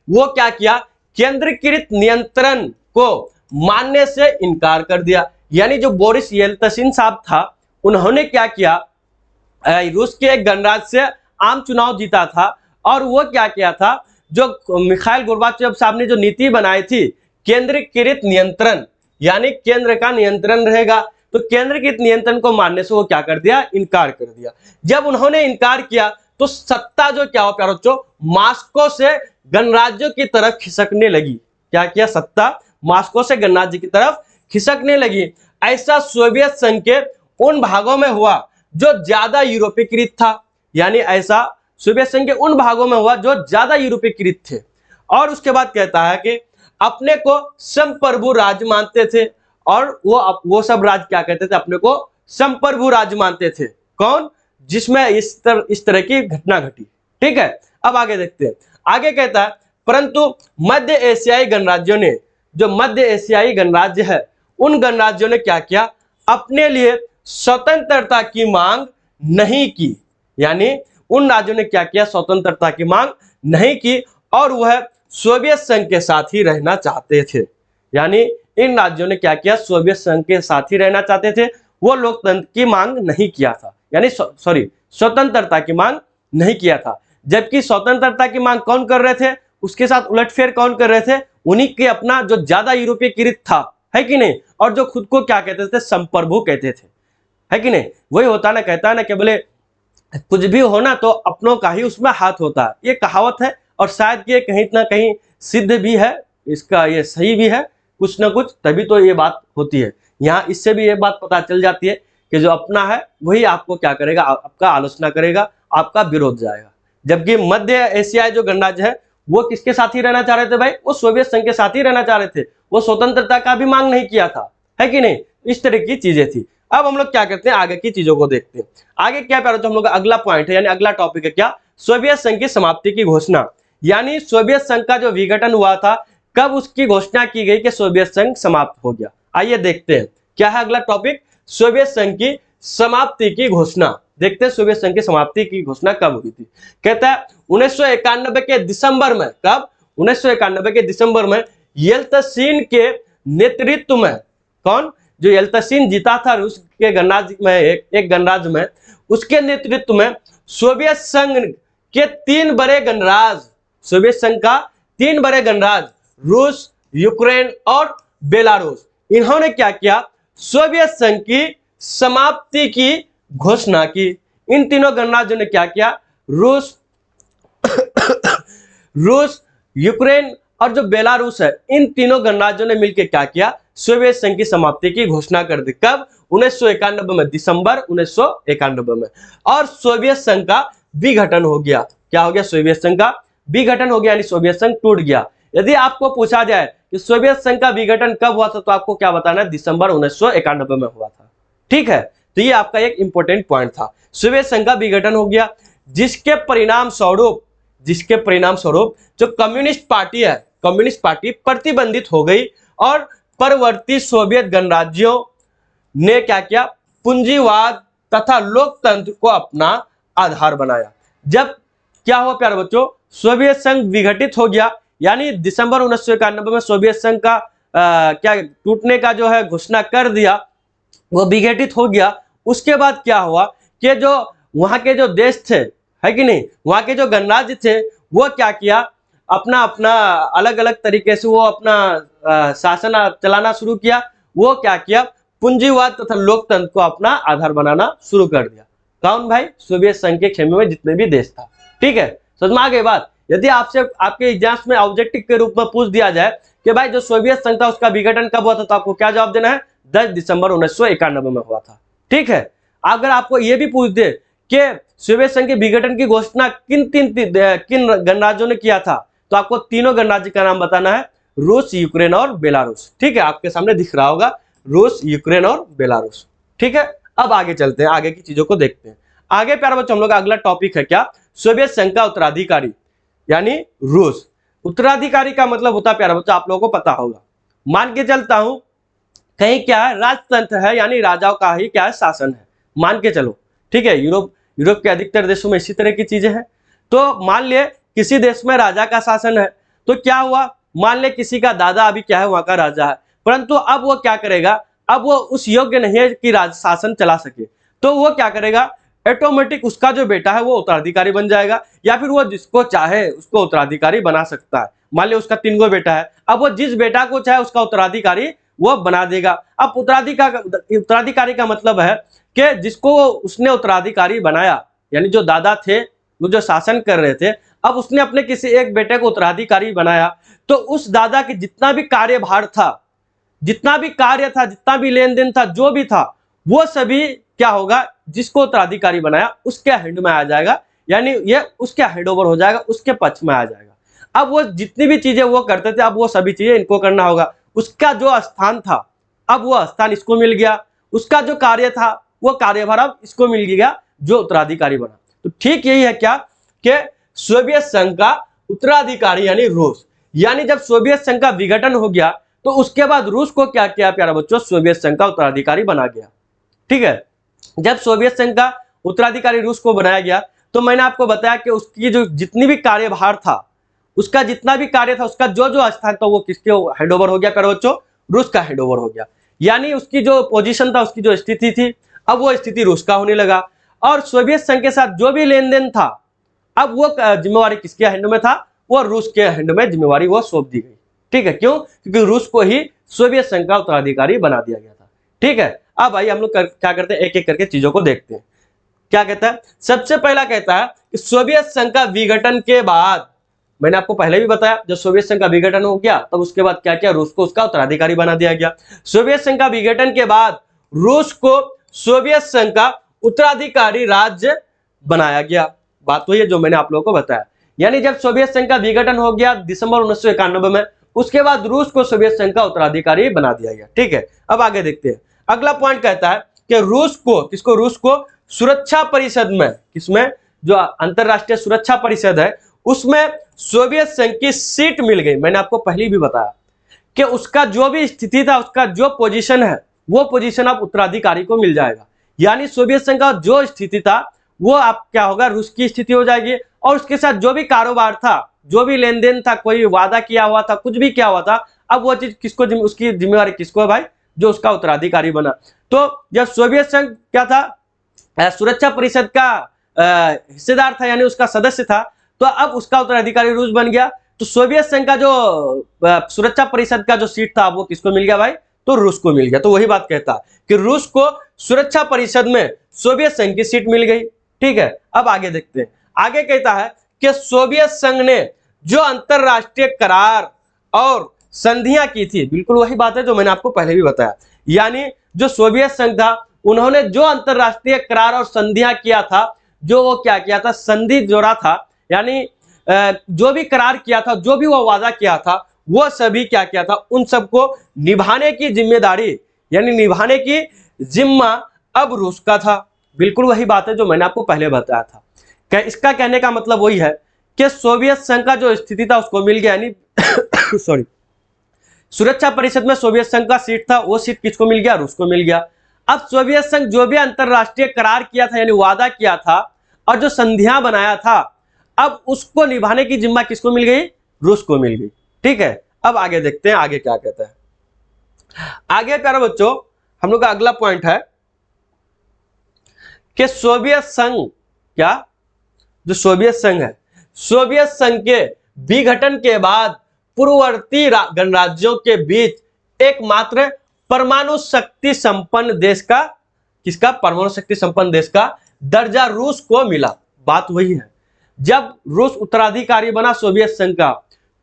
Speaker 1: वो क्या किया, केंद्रीकृत नियंत्रण को मानने से इनकार कर दिया। यानी जो बोरिस येल्त्सिन साहब था, उन्होंने क्या किया, रूस के एक गणराज्य से आम चुनाव जीता था और वो क्या किया था, जो मिखाइल गोर्बाचेव साहब ने जो नीति बनाई थी केंद्रीकृत नियंत्रण, यानी केंद्र का नियंत्रण रहेगा, तो केंद्रीकृत नियंत्रण को मानने से वो क्या कर दिया, इनकार कर दिया। जब उन्होंने इनकार किया तो सत्ता जो क्या हो प्यारे बच्चों, मास्को से गणराज्यों की तरफ खिसकने लगी। क्या किया, सत्ता मास्को से गणराज्य की तरफ खिसकने लगी। ऐसा सोवियत संघ के उन भागों में हुआ जो ज्यादा यूरोपीकृत था। यानी ऐसा सोवियत संघ के उन भागों में हुआ जो ज्यादा यूरोपीकृत थे। और उसके बाद कहता है कि अपने को संप्रभु राज्य मानते थे और वो सब राज्य क्या कहते थे, अपने को संप्रभु राज्य मानते थे। कौन, जिसमें इस तरह की घटना घटी। ठीक है, अब आगे देखते हैं। आगे कहता है परंतु मध्य एशियाई गणराज्यों ने, जो मध्य एशियाई गणराज्य है, उन गणराज्यों ने क्या किया, अपने लिए स्वतंत्रता की मांग नहीं की। यानी उन राज्यों ने क्या किया, स्वतंत्रता की मांग नहीं की और वह सोवियत संघ के साथ ही रहना चाहते थे। यानी इन राज्यों ने क्या किया, सोवियत संघ के साथ ही रहना चाहते थे। वो लोकतंत्र की मांग नहीं किया था, यानी स्वतंत्रता की मांग नहीं किया था। जबकि स्वतंत्रता की मांग कौन कर रहे थे, उसके साथ उलटफेर कौन कर रहे थे, उन्हीं के अपना जो ज्यादा यूरोपीकृत था, है कि नहीं, और जो खुद को क्या कहते थे, संप्रभु कहते थे, है कि नहीं। वही होता ना, कहता है ना कि बोले कुछ भी होना तो अपनों का ही उसमें हाथ होता है। ये कहावत है और शायद ये कहीं ना कहीं सिद्ध भी है, इसका ये सही भी है कुछ ना कुछ, तभी तो ये बात होती है। यहाँ इससे भी ये बात पता चल जाती है कि जो अपना है वही आपको क्या करेगा, आपका आलोचना करेगा, आपका विरोध जाएगा। जबकि मध्य एशियाई जो गणराज्य है वो किसके साथ ही रहना चाह रहे थे भाई, वो सोवियत संघ के साथ ही रहना चाह रहे थे। वो स्वतंत्रता का भी मांग नहीं किया था, है कि नहीं। इस तरह की चीजें थी। अब हम लोग क्या करते हैं, आगे की चीजों को देखते हैं। आगे क्या प्यारे हम लोग का अगला पॉइंट है, यानी अगला टॉपिक है क्या, सोवियत संघ की समाप्ति की घोषणा। यानी सोवियत संघ का जो विघटन हुआ था, कब उसकी घोषणा की गई कि सोवियत संघ समाप्त हो गया। आइए देखते हैं क्या है अगला टॉपिक, सोवियत संघ की समाप्ति की घोषणा। देखते हैं सोवियत संघ की समाप्ति की घोषणा कब हुई थी। कहता है 1991 के दिसंबर में। कब? 1991 के दिसंबर में येल्तसिन के नेतृत्व में। कौन? जो येल्तसिन जीता था रूस के गणराज्य में, एक गणराज्य में, उसके नेतृत्व में सोवियत संघ के 3 बड़े गणराज्य, सोवियत संघ का 3 बड़े गणराज्य रूस, यूक्रेन और बेलारूस, इन्होंने क्या किया? सोवियत संघ की समाप्ति की घोषणा की। इन तीनों गणराज्यों ने क्या किया? रूस रूस, यूक्रेन और जो बेलारूस है, इन तीनों गणराज्यों ने मिलकर क्या किया? सोवियत संघ की समाप्ति की घोषणा कर दी। कब? 1991 में, दिसंबर 1991 में। और सोवियत संघ का विघटन हो गया। क्या हो गया? सोवियत संघ का विघटन हो गया, यानी सोवियत संघ टूट गया। यदि आपको पूछा जाए कि सोवियत संघ का विघटन कब हुआ था, तो आपको क्या बताना है? दिसंबर 1991 में हुआ था। ठीक है, तो ये आपका एक इंपॉर्टेंट पॉइंट था। सोवियत संघ का विघटन हो गया, जिसके परिणाम स्वरूप जो कम्युनिस्ट पार्टी है, कम्युनिस्ट पार्टी प्रतिबंधित हो गई और परवर्ती सोवियत गणराज्यों ने क्या किया? पूंजीवाद तथा लोकतंत्र को अपना आधार बनाया। जब क्या हुआ प्यारे बच्चों? सोवियत संघ विघटित हो गया, यानी दिसंबर 1991 में सोवियत संघ का क्या टूटने का जो है घोषणा कर दिया, वो विघटित हो गया। उसके बाद क्या हुआ कि जो वहां के जो देश थे, है कि नहीं, वहां के जो गणराज्य थे, वो क्या किया? अपना अपना अलग अलग तरीके से वो अपना शासन चलाना शुरू किया। वो क्या किया? पूंजीवाद तथा लोकतंत्र को अपना आधार बनाना शुरू कर दिया। कौन भाई? सोवियत संघ के खेमे में जितने भी देश था। ठीक है, समझ में आ गई बात। यदि आपसे आपके एग्जाम्स में ऑब्जेक्टिव के रूप में पूछ दिया जाए कि भाई जो सोवियत संघ था उसका विघटन कब हुआ था, तो आपको क्या जवाब देना है? 10 दिसंबर 1991 में हुआ था। ठीक है, अगर आपको यह भी पूछ दे कि सोवियत संघ के विघटन की घोषणा किन गणराज्यों ने किया था, तो आपको तीनों गणराज्य का नाम बताना है, रूस, यूक्रेन और बेलारूस। ठीक है, आपके सामने दिख रहा होगा रूस, यूक्रेन और बेलारूस। ठीक है, अब आगे चलते हैं, आगे की चीजों को देखते हैं। आगे प्यारे बच्चों, हम लोग का अगला टॉपिक है क्या? सोवियत संघ का उत्तराधिकारी यानी रूस। उत्तराधिकारी का मतलब होता है प्यारे बच्चों, आप लोगों को पता होगा। मान के चलता हूं कहीं क्या है, राजतंत्र है, यानी राजाओं का ही क्या है? शासन है। मान के चलो, ठीक है, यूरोप के अधिकतर देशों में इसी तरह की चीजें हैं। तो मान लिए किसी देश में राजा का शासन है, तो क्या हुआ? मान ले किसी का दादा अभी क्या है, वहां का राजा है, परंतु अब वो क्या करेगा? अब वो उस योग्य नहीं है कि राज शासन चला सके, तो वो क्या करेगा? ऑटोमेटिक उसका जो बेटा है वो उत्तराधिकारी बन जाएगा, या फिर वो जिसको चाहे उसको उत्तराधिकारी बना सकता है। मान लिया उसका 3 गो बेटा है, अब वो जिस बेटा को चाहे उसका उत्तराधिकारी वो बना देगा। अब उत्तराधिकारी का मतलब है कि जिसको उसने उत्तराधिकारी बनाया, यानी जो दादा थे वो जो शासन कर रहे थे, अब उसने अपने किसी एक बेटे को उत्तराधिकारी बनाया, तो उस दादा के जितना भी कार्यभार था, जितना भी कार्य था, जितना भी लेन देन था, जो भी था, वो सभी क्या होगा? जिसको उत्तराधिकारी बनाया उसके हैंड में आ जाएगा, यानी ये उसके हैंड ओवर हो जाएगा, उसके पक्ष में आ जाएगा। अब वो जितनी भी चीजें वो करते थे, अब वो सभी चीजें इनको करना होगा। उसका जो स्थान था, अब वो स्थान इसको मिल गया। उसका जो कार्य था, वो कार्यभार अब इसको मिल गया, जो उत्तराधिकारी बना। तो ठीक यही है क्या कि सोवियत संघ का उत्तराधिकारी यानी रूस। यानी जब सोवियत संघ का विघटन हो गया, तो उसके बाद रूस को क्या किया प्यारा बच्चों? सोवियत संघ का उत्तराधिकारी बना गया। ठीक है, जब सोवियत संघ का उत्तराधिकारी रूस को बनाया गया, तो मैंने आपको बताया कि उसकी जो जितनी भी कार्यभार था, उसका जितना भी कार्य था, उसका जो जो स्थान था, वो किसके हैंड ओवर हो गया प्यारे बच्चों? रूस का हैंड ओवर हो गया। यानी उसकी जो पोजीशन था, उसकी जो स्थिति थी, अब वो स्थिति रूस का होने लगा। और सोवियत संघ के साथ जो भी लेन देन था, अब वो जिम्मेवारी किसके हैंड में था? वो रूस के हैंड में जिम्मेवारी वो सौंप दी गई। ठीक है, क्यों? क्योंकि रूस को ही सोवियत संघ का उत्तराधिकारी बना दिया गया था। ठीक है, अब आइए हम लोग क्या करते हैं, एक एक करके चीजों को देखते हैं। क्या कहता है? सबसे पहला कहता है कि सोवियत संघ का विघटन के बाद, मैंने आपको पहले भी बताया, जब सोवियत संघ का विघटन हो गया, तब उसके बाद क्या किया? रूस को उसका उत्तराधिकारी बना दिया गया। सोवियत संघ का विघटन के बाद रूस को सोवियत संघ का उत्तराधिकारी राज्य बनाया गया। बात तो ये जो मैंने आप लोगों को बताया। यानी जब सोवियत संघ का विघटन हो गया दिसंबर 1991 में, उसके बाद रूस को सोवियत संघ का उत्तराधिकारी बना दिया गया। ठीक है, अब आगे देखते हैं। अगला पॉइंट कहता है कि रूस को, किसको? रूस को सुरक्षा परिषद में, किसमें? जो अंतरराष्ट्रीय सुरक्षा परिषद है, उसमें सोवियत संघ की सीट मिल गई। मैंने आपको पहले भी बताया कि उसका जो भी स्थिति था, उसका जो पोजीशन है, वो पोजीशन अब उत्तराधिकारी को मिल जाएगा। यानी सोवियत संघ का जो स्थिति था वो अब क्या होगा, रूस की स्थिति हो जाएगी। और उसके साथ जो भी कारोबार था, जो भी लेन देन था, कोई वादा किया हुआ था, कुछ भी किया हुआ था, अब वो चीज किसको, उसकी जिम्मेवारी किसको है भाई, जो उसका उत्तराधिकारी बना। तो जब सोवियत संघ क्या था, सुरक्षा परिषद का हिस्सेदार था, यानी उसका सदस्य था, तो अब उसका उत्तराधिकारी रूस बन गया। तो सोवियत संघ का जो सुरक्षा परिषद का जो सीट था वो किसको मिल गया भाई, तो रूस को मिल गया। तो वही बात कहता कि रूस को सुरक्षा परिषद में सोवियत संघ की सीट मिल गई। ठीक है, अब आगे देखते हैं। आगे कहता है कि सोवियत संघ ने जो अंतरराष्ट्रीय करार और संधियां की थी, बिल्कुल वही बात है जो मैंने आपको पहले भी बताया, यानी जो सोवियत संघ था उन्होंने जो अंतरराष्ट्रीय करार और संधियां किया था, जो वो क्या किया था, संधि जोड़ा था, यानी जो भी करार किया था, जो भी वो वादा किया था, वो सभी क्या किया था, उन सबको निभाने की जिम्मेदारी, यानी निभाने की जिम्मा अब रूस का था। बिल्कुल वही बात है जो मैंने आपको पहले बताया था। इसका कहने का मतलब वही है कि सोवियत संघ का जो स्थिति था उसको मिल गया, यानी सॉरी, सुरक्षा परिषद में सोवियत संघ का सीट था, वो सीट किसको मिल गया, रूस को मिल गया। अब सोवियत संघ जो भी अंतरराष्ट्रीय करार किया था, यानी वादा किया था और जो संधियां बनाया था, अब उसको निभाने की जिम्मा किसको मिल गई, रूस को मिल गई। ठीक है, अब आगे देखते हैं आगे क्या कहता है। आगे प्यारे बच्चों हम लोग का अगला पॉइंट है कि सोवियत संघ, क्या जो सोवियत संघ है, सोवियत संघ के विघटन के बाद पूर्ववर्ती गणराज्यों के बीच एकमात्र परमाणु शक्ति संपन्न देश का, किसका, परमाणु शक्ति संपन्न देश का दर्जा रूस को मिला। बात वही है, जब रूस उत्तराधिकारी बना सोवियत संघ का,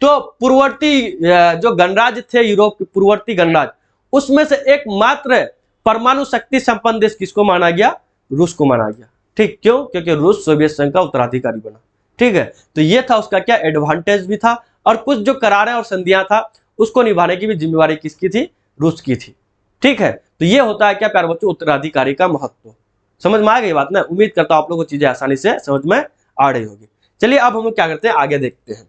Speaker 1: तो पूर्ववर्ती जो गणराज्य थे, यूरोप के पूर्ववर्ती गणराज्य, उसमें से एकमात्र परमाणु शक्ति संपन्न देश किसको माना गया, रूस को माना गया। ठीक, क्यों, क्योंकि रूस सोवियत संघ का उत्तराधिकारी बना। ठीक है, तो ये था उसका क्या एडवांटेज भी था, और कुछ जो करारें और संधियां था उसको निभाने की भी जिम्मेवारी किसकी थी, रूस की थी। ठीक है, तो ये होता है क्या प्यारे बच्चों, उत्तराधिकारी का महत्व। समझ में आ गई बात ना, उम्मीद करता हूं आप लोगों को चीजें आसानी से समझ में आ रही होगी। चलिए अब हम लोग क्या करते हैं, आगे देखते हैं।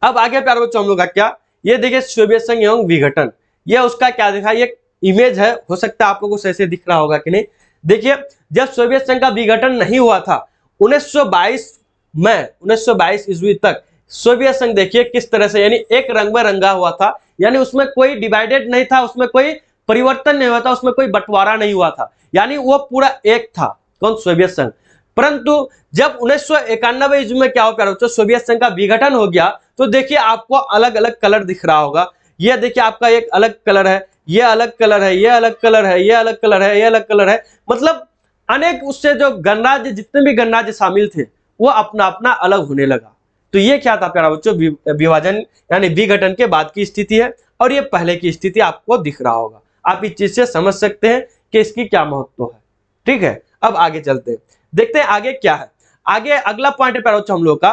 Speaker 1: अब आगे प्यारे बच्चों हम लोग का क्या, ये देखिए सोवियत संघ एवं विघटन, ये उसका क्या दिखा, ये इमेज है, हो सकता है आप लोगों को ऐसे दिख रहा होगा कि नहीं। देखिए जब सोवियत संघ का विघटन नहीं हुआ था 1922 में, 1922 ईस्वी तक सोवियत संघ देखिए किस तरह से, यानी एक रंग में रंगा हुआ था, यानी उसमें कोई डिवाइडेड नहीं था, उसमें कोई परिवर्तन नहीं हुआ था, उसमें कोई बंटवारा नहीं हुआ था, यानी वो पूरा एक था, कौन, सोवियत संघ। परंतु जब 1991 ईस्वी में क्या हो प्यारे बच्चों, सोवियत संघ का विघटन हो गया, तो देखिए आपको अलग अलग कलर दिख रहा होगा। ये देखिए आपका एक अलग कलर है, ये अलग कलर है, ये अलग कलर है, ये अलग कलर है, ये अलग कलर है, मतलब अनेक उससे जो गणराज्य, जितने भी गणराज्य शामिल थे वो अपना अपना अलग होने लगा। तो ये क्या था प्यारा बच्चों, विभाजन यानी विघटन के बाद की स्थिति है, और ये पहले की स्थिति आपको दिख रहा होगा। आप इस चीज से समझ सकते हैं कि इसकी क्या महत्व है। ठीक है, अब आगे चलते हैं, देखते हैं आगे क्या है। आगे अगला पॉइंट है प्यारा बच्चों हम लोग का,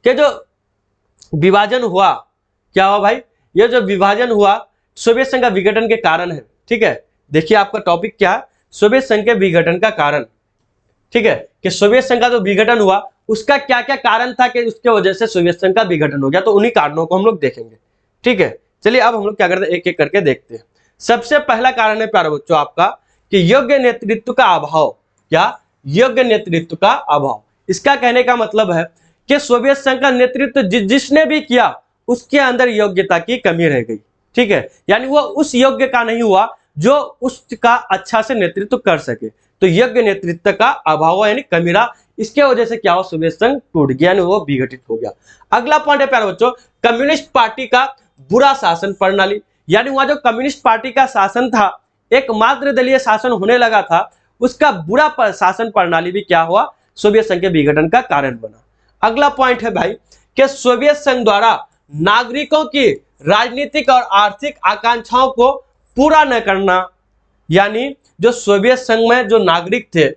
Speaker 1: कि जो विभाजन हुआ, क्या हुआ भाई, ये जो विभाजन हुआ सोवियत संघ का विघटन के कारण है। ठीक है, देखिए आपका टॉपिक क्या है, सोवियत संघ के विघटन का कारण। ठीक है, कि सोवियत संघ का जो विघटन हुआ उसका क्या क्या कारण था कि उसके वजह से सोवियत संघ का विघटन हो गया, तो उन्हीं कारणों को हम लोग देखेंगे। ठीक है, चलिए अब हम लोग क्या करते हैं, एक एक करके देखते हैं। सबसे पहला कारण है प्यारे बच्चों आपका कि योग्य नेतृत्व का अभाव। क्या, योग्य नेतृत्व का अभाव। इसका कहने का मतलब है कि सोवियत संघ का नेतृत्व जिसने भी किया उसके अंदर योग्यता की कमी रह गई। ठीक है, यानी वो उस योग्य का नहीं हुआ जो उसका अच्छा से नेतृत्व कर सके, तो योग्य नेतृत्व का अभाव यानी कमी रहा, इसके वजह से क्या हुआ, सोवियत संघ टूट गया, यानी वो विघटित हो गया। अगला पॉइंट है प्यारे बच्चों, कम्युनिस्ट पार्टी का बुरा शासन प्रणाली, यानी वहां जो कम्युनिस्ट पार्टी का शासन था, एक मात्र दलीय शासन होने लगा था, उसका बुरा शासन प्रणाली भी क्या हुआ, सोवियत संघ के विघटन का कारण बना। अगला पॉइंट है भाई कि सोवियत संघ द्वारा नागरिकों की राजनीतिक और आर्थिक आकांक्षाओं को पूरा न करना, यानी जो सोवियत संघ में जो नागरिक थे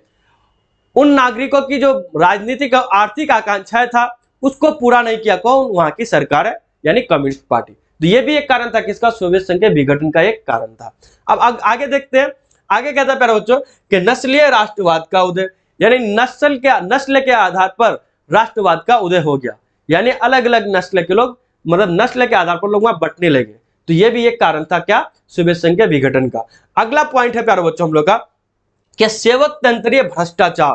Speaker 1: उन नागरिकों की जो राजनीतिक और आर्थिक आकांक्षाएं था उसको पूरा नहीं किया, कौन, वहां की सरकार है यानी कम्युनिस्ट पार्टी। तो ये भी एक कारण था किसका, सोवियत संघ के विघटन का एक कारण था। अब आगे देखते हैं, आगे कहता है प्यारे बच्चों कि नस्लीय राष्ट्रवाद का उदय, यानी नस्ल के आधार पर राष्ट्रवाद का उदय हो गया, यानी अलग अलग नस्ल के लोग, मतलब नस्ल के आधार पर लोग वहां बंटने लगे। तो ये भी एक कारण था क्या, सोवियत संघ के विघटन का। अगला पॉइंट है प्यारे बच्चों हम लोग का कि सेवक तंत्रीय भ्रष्टाचार,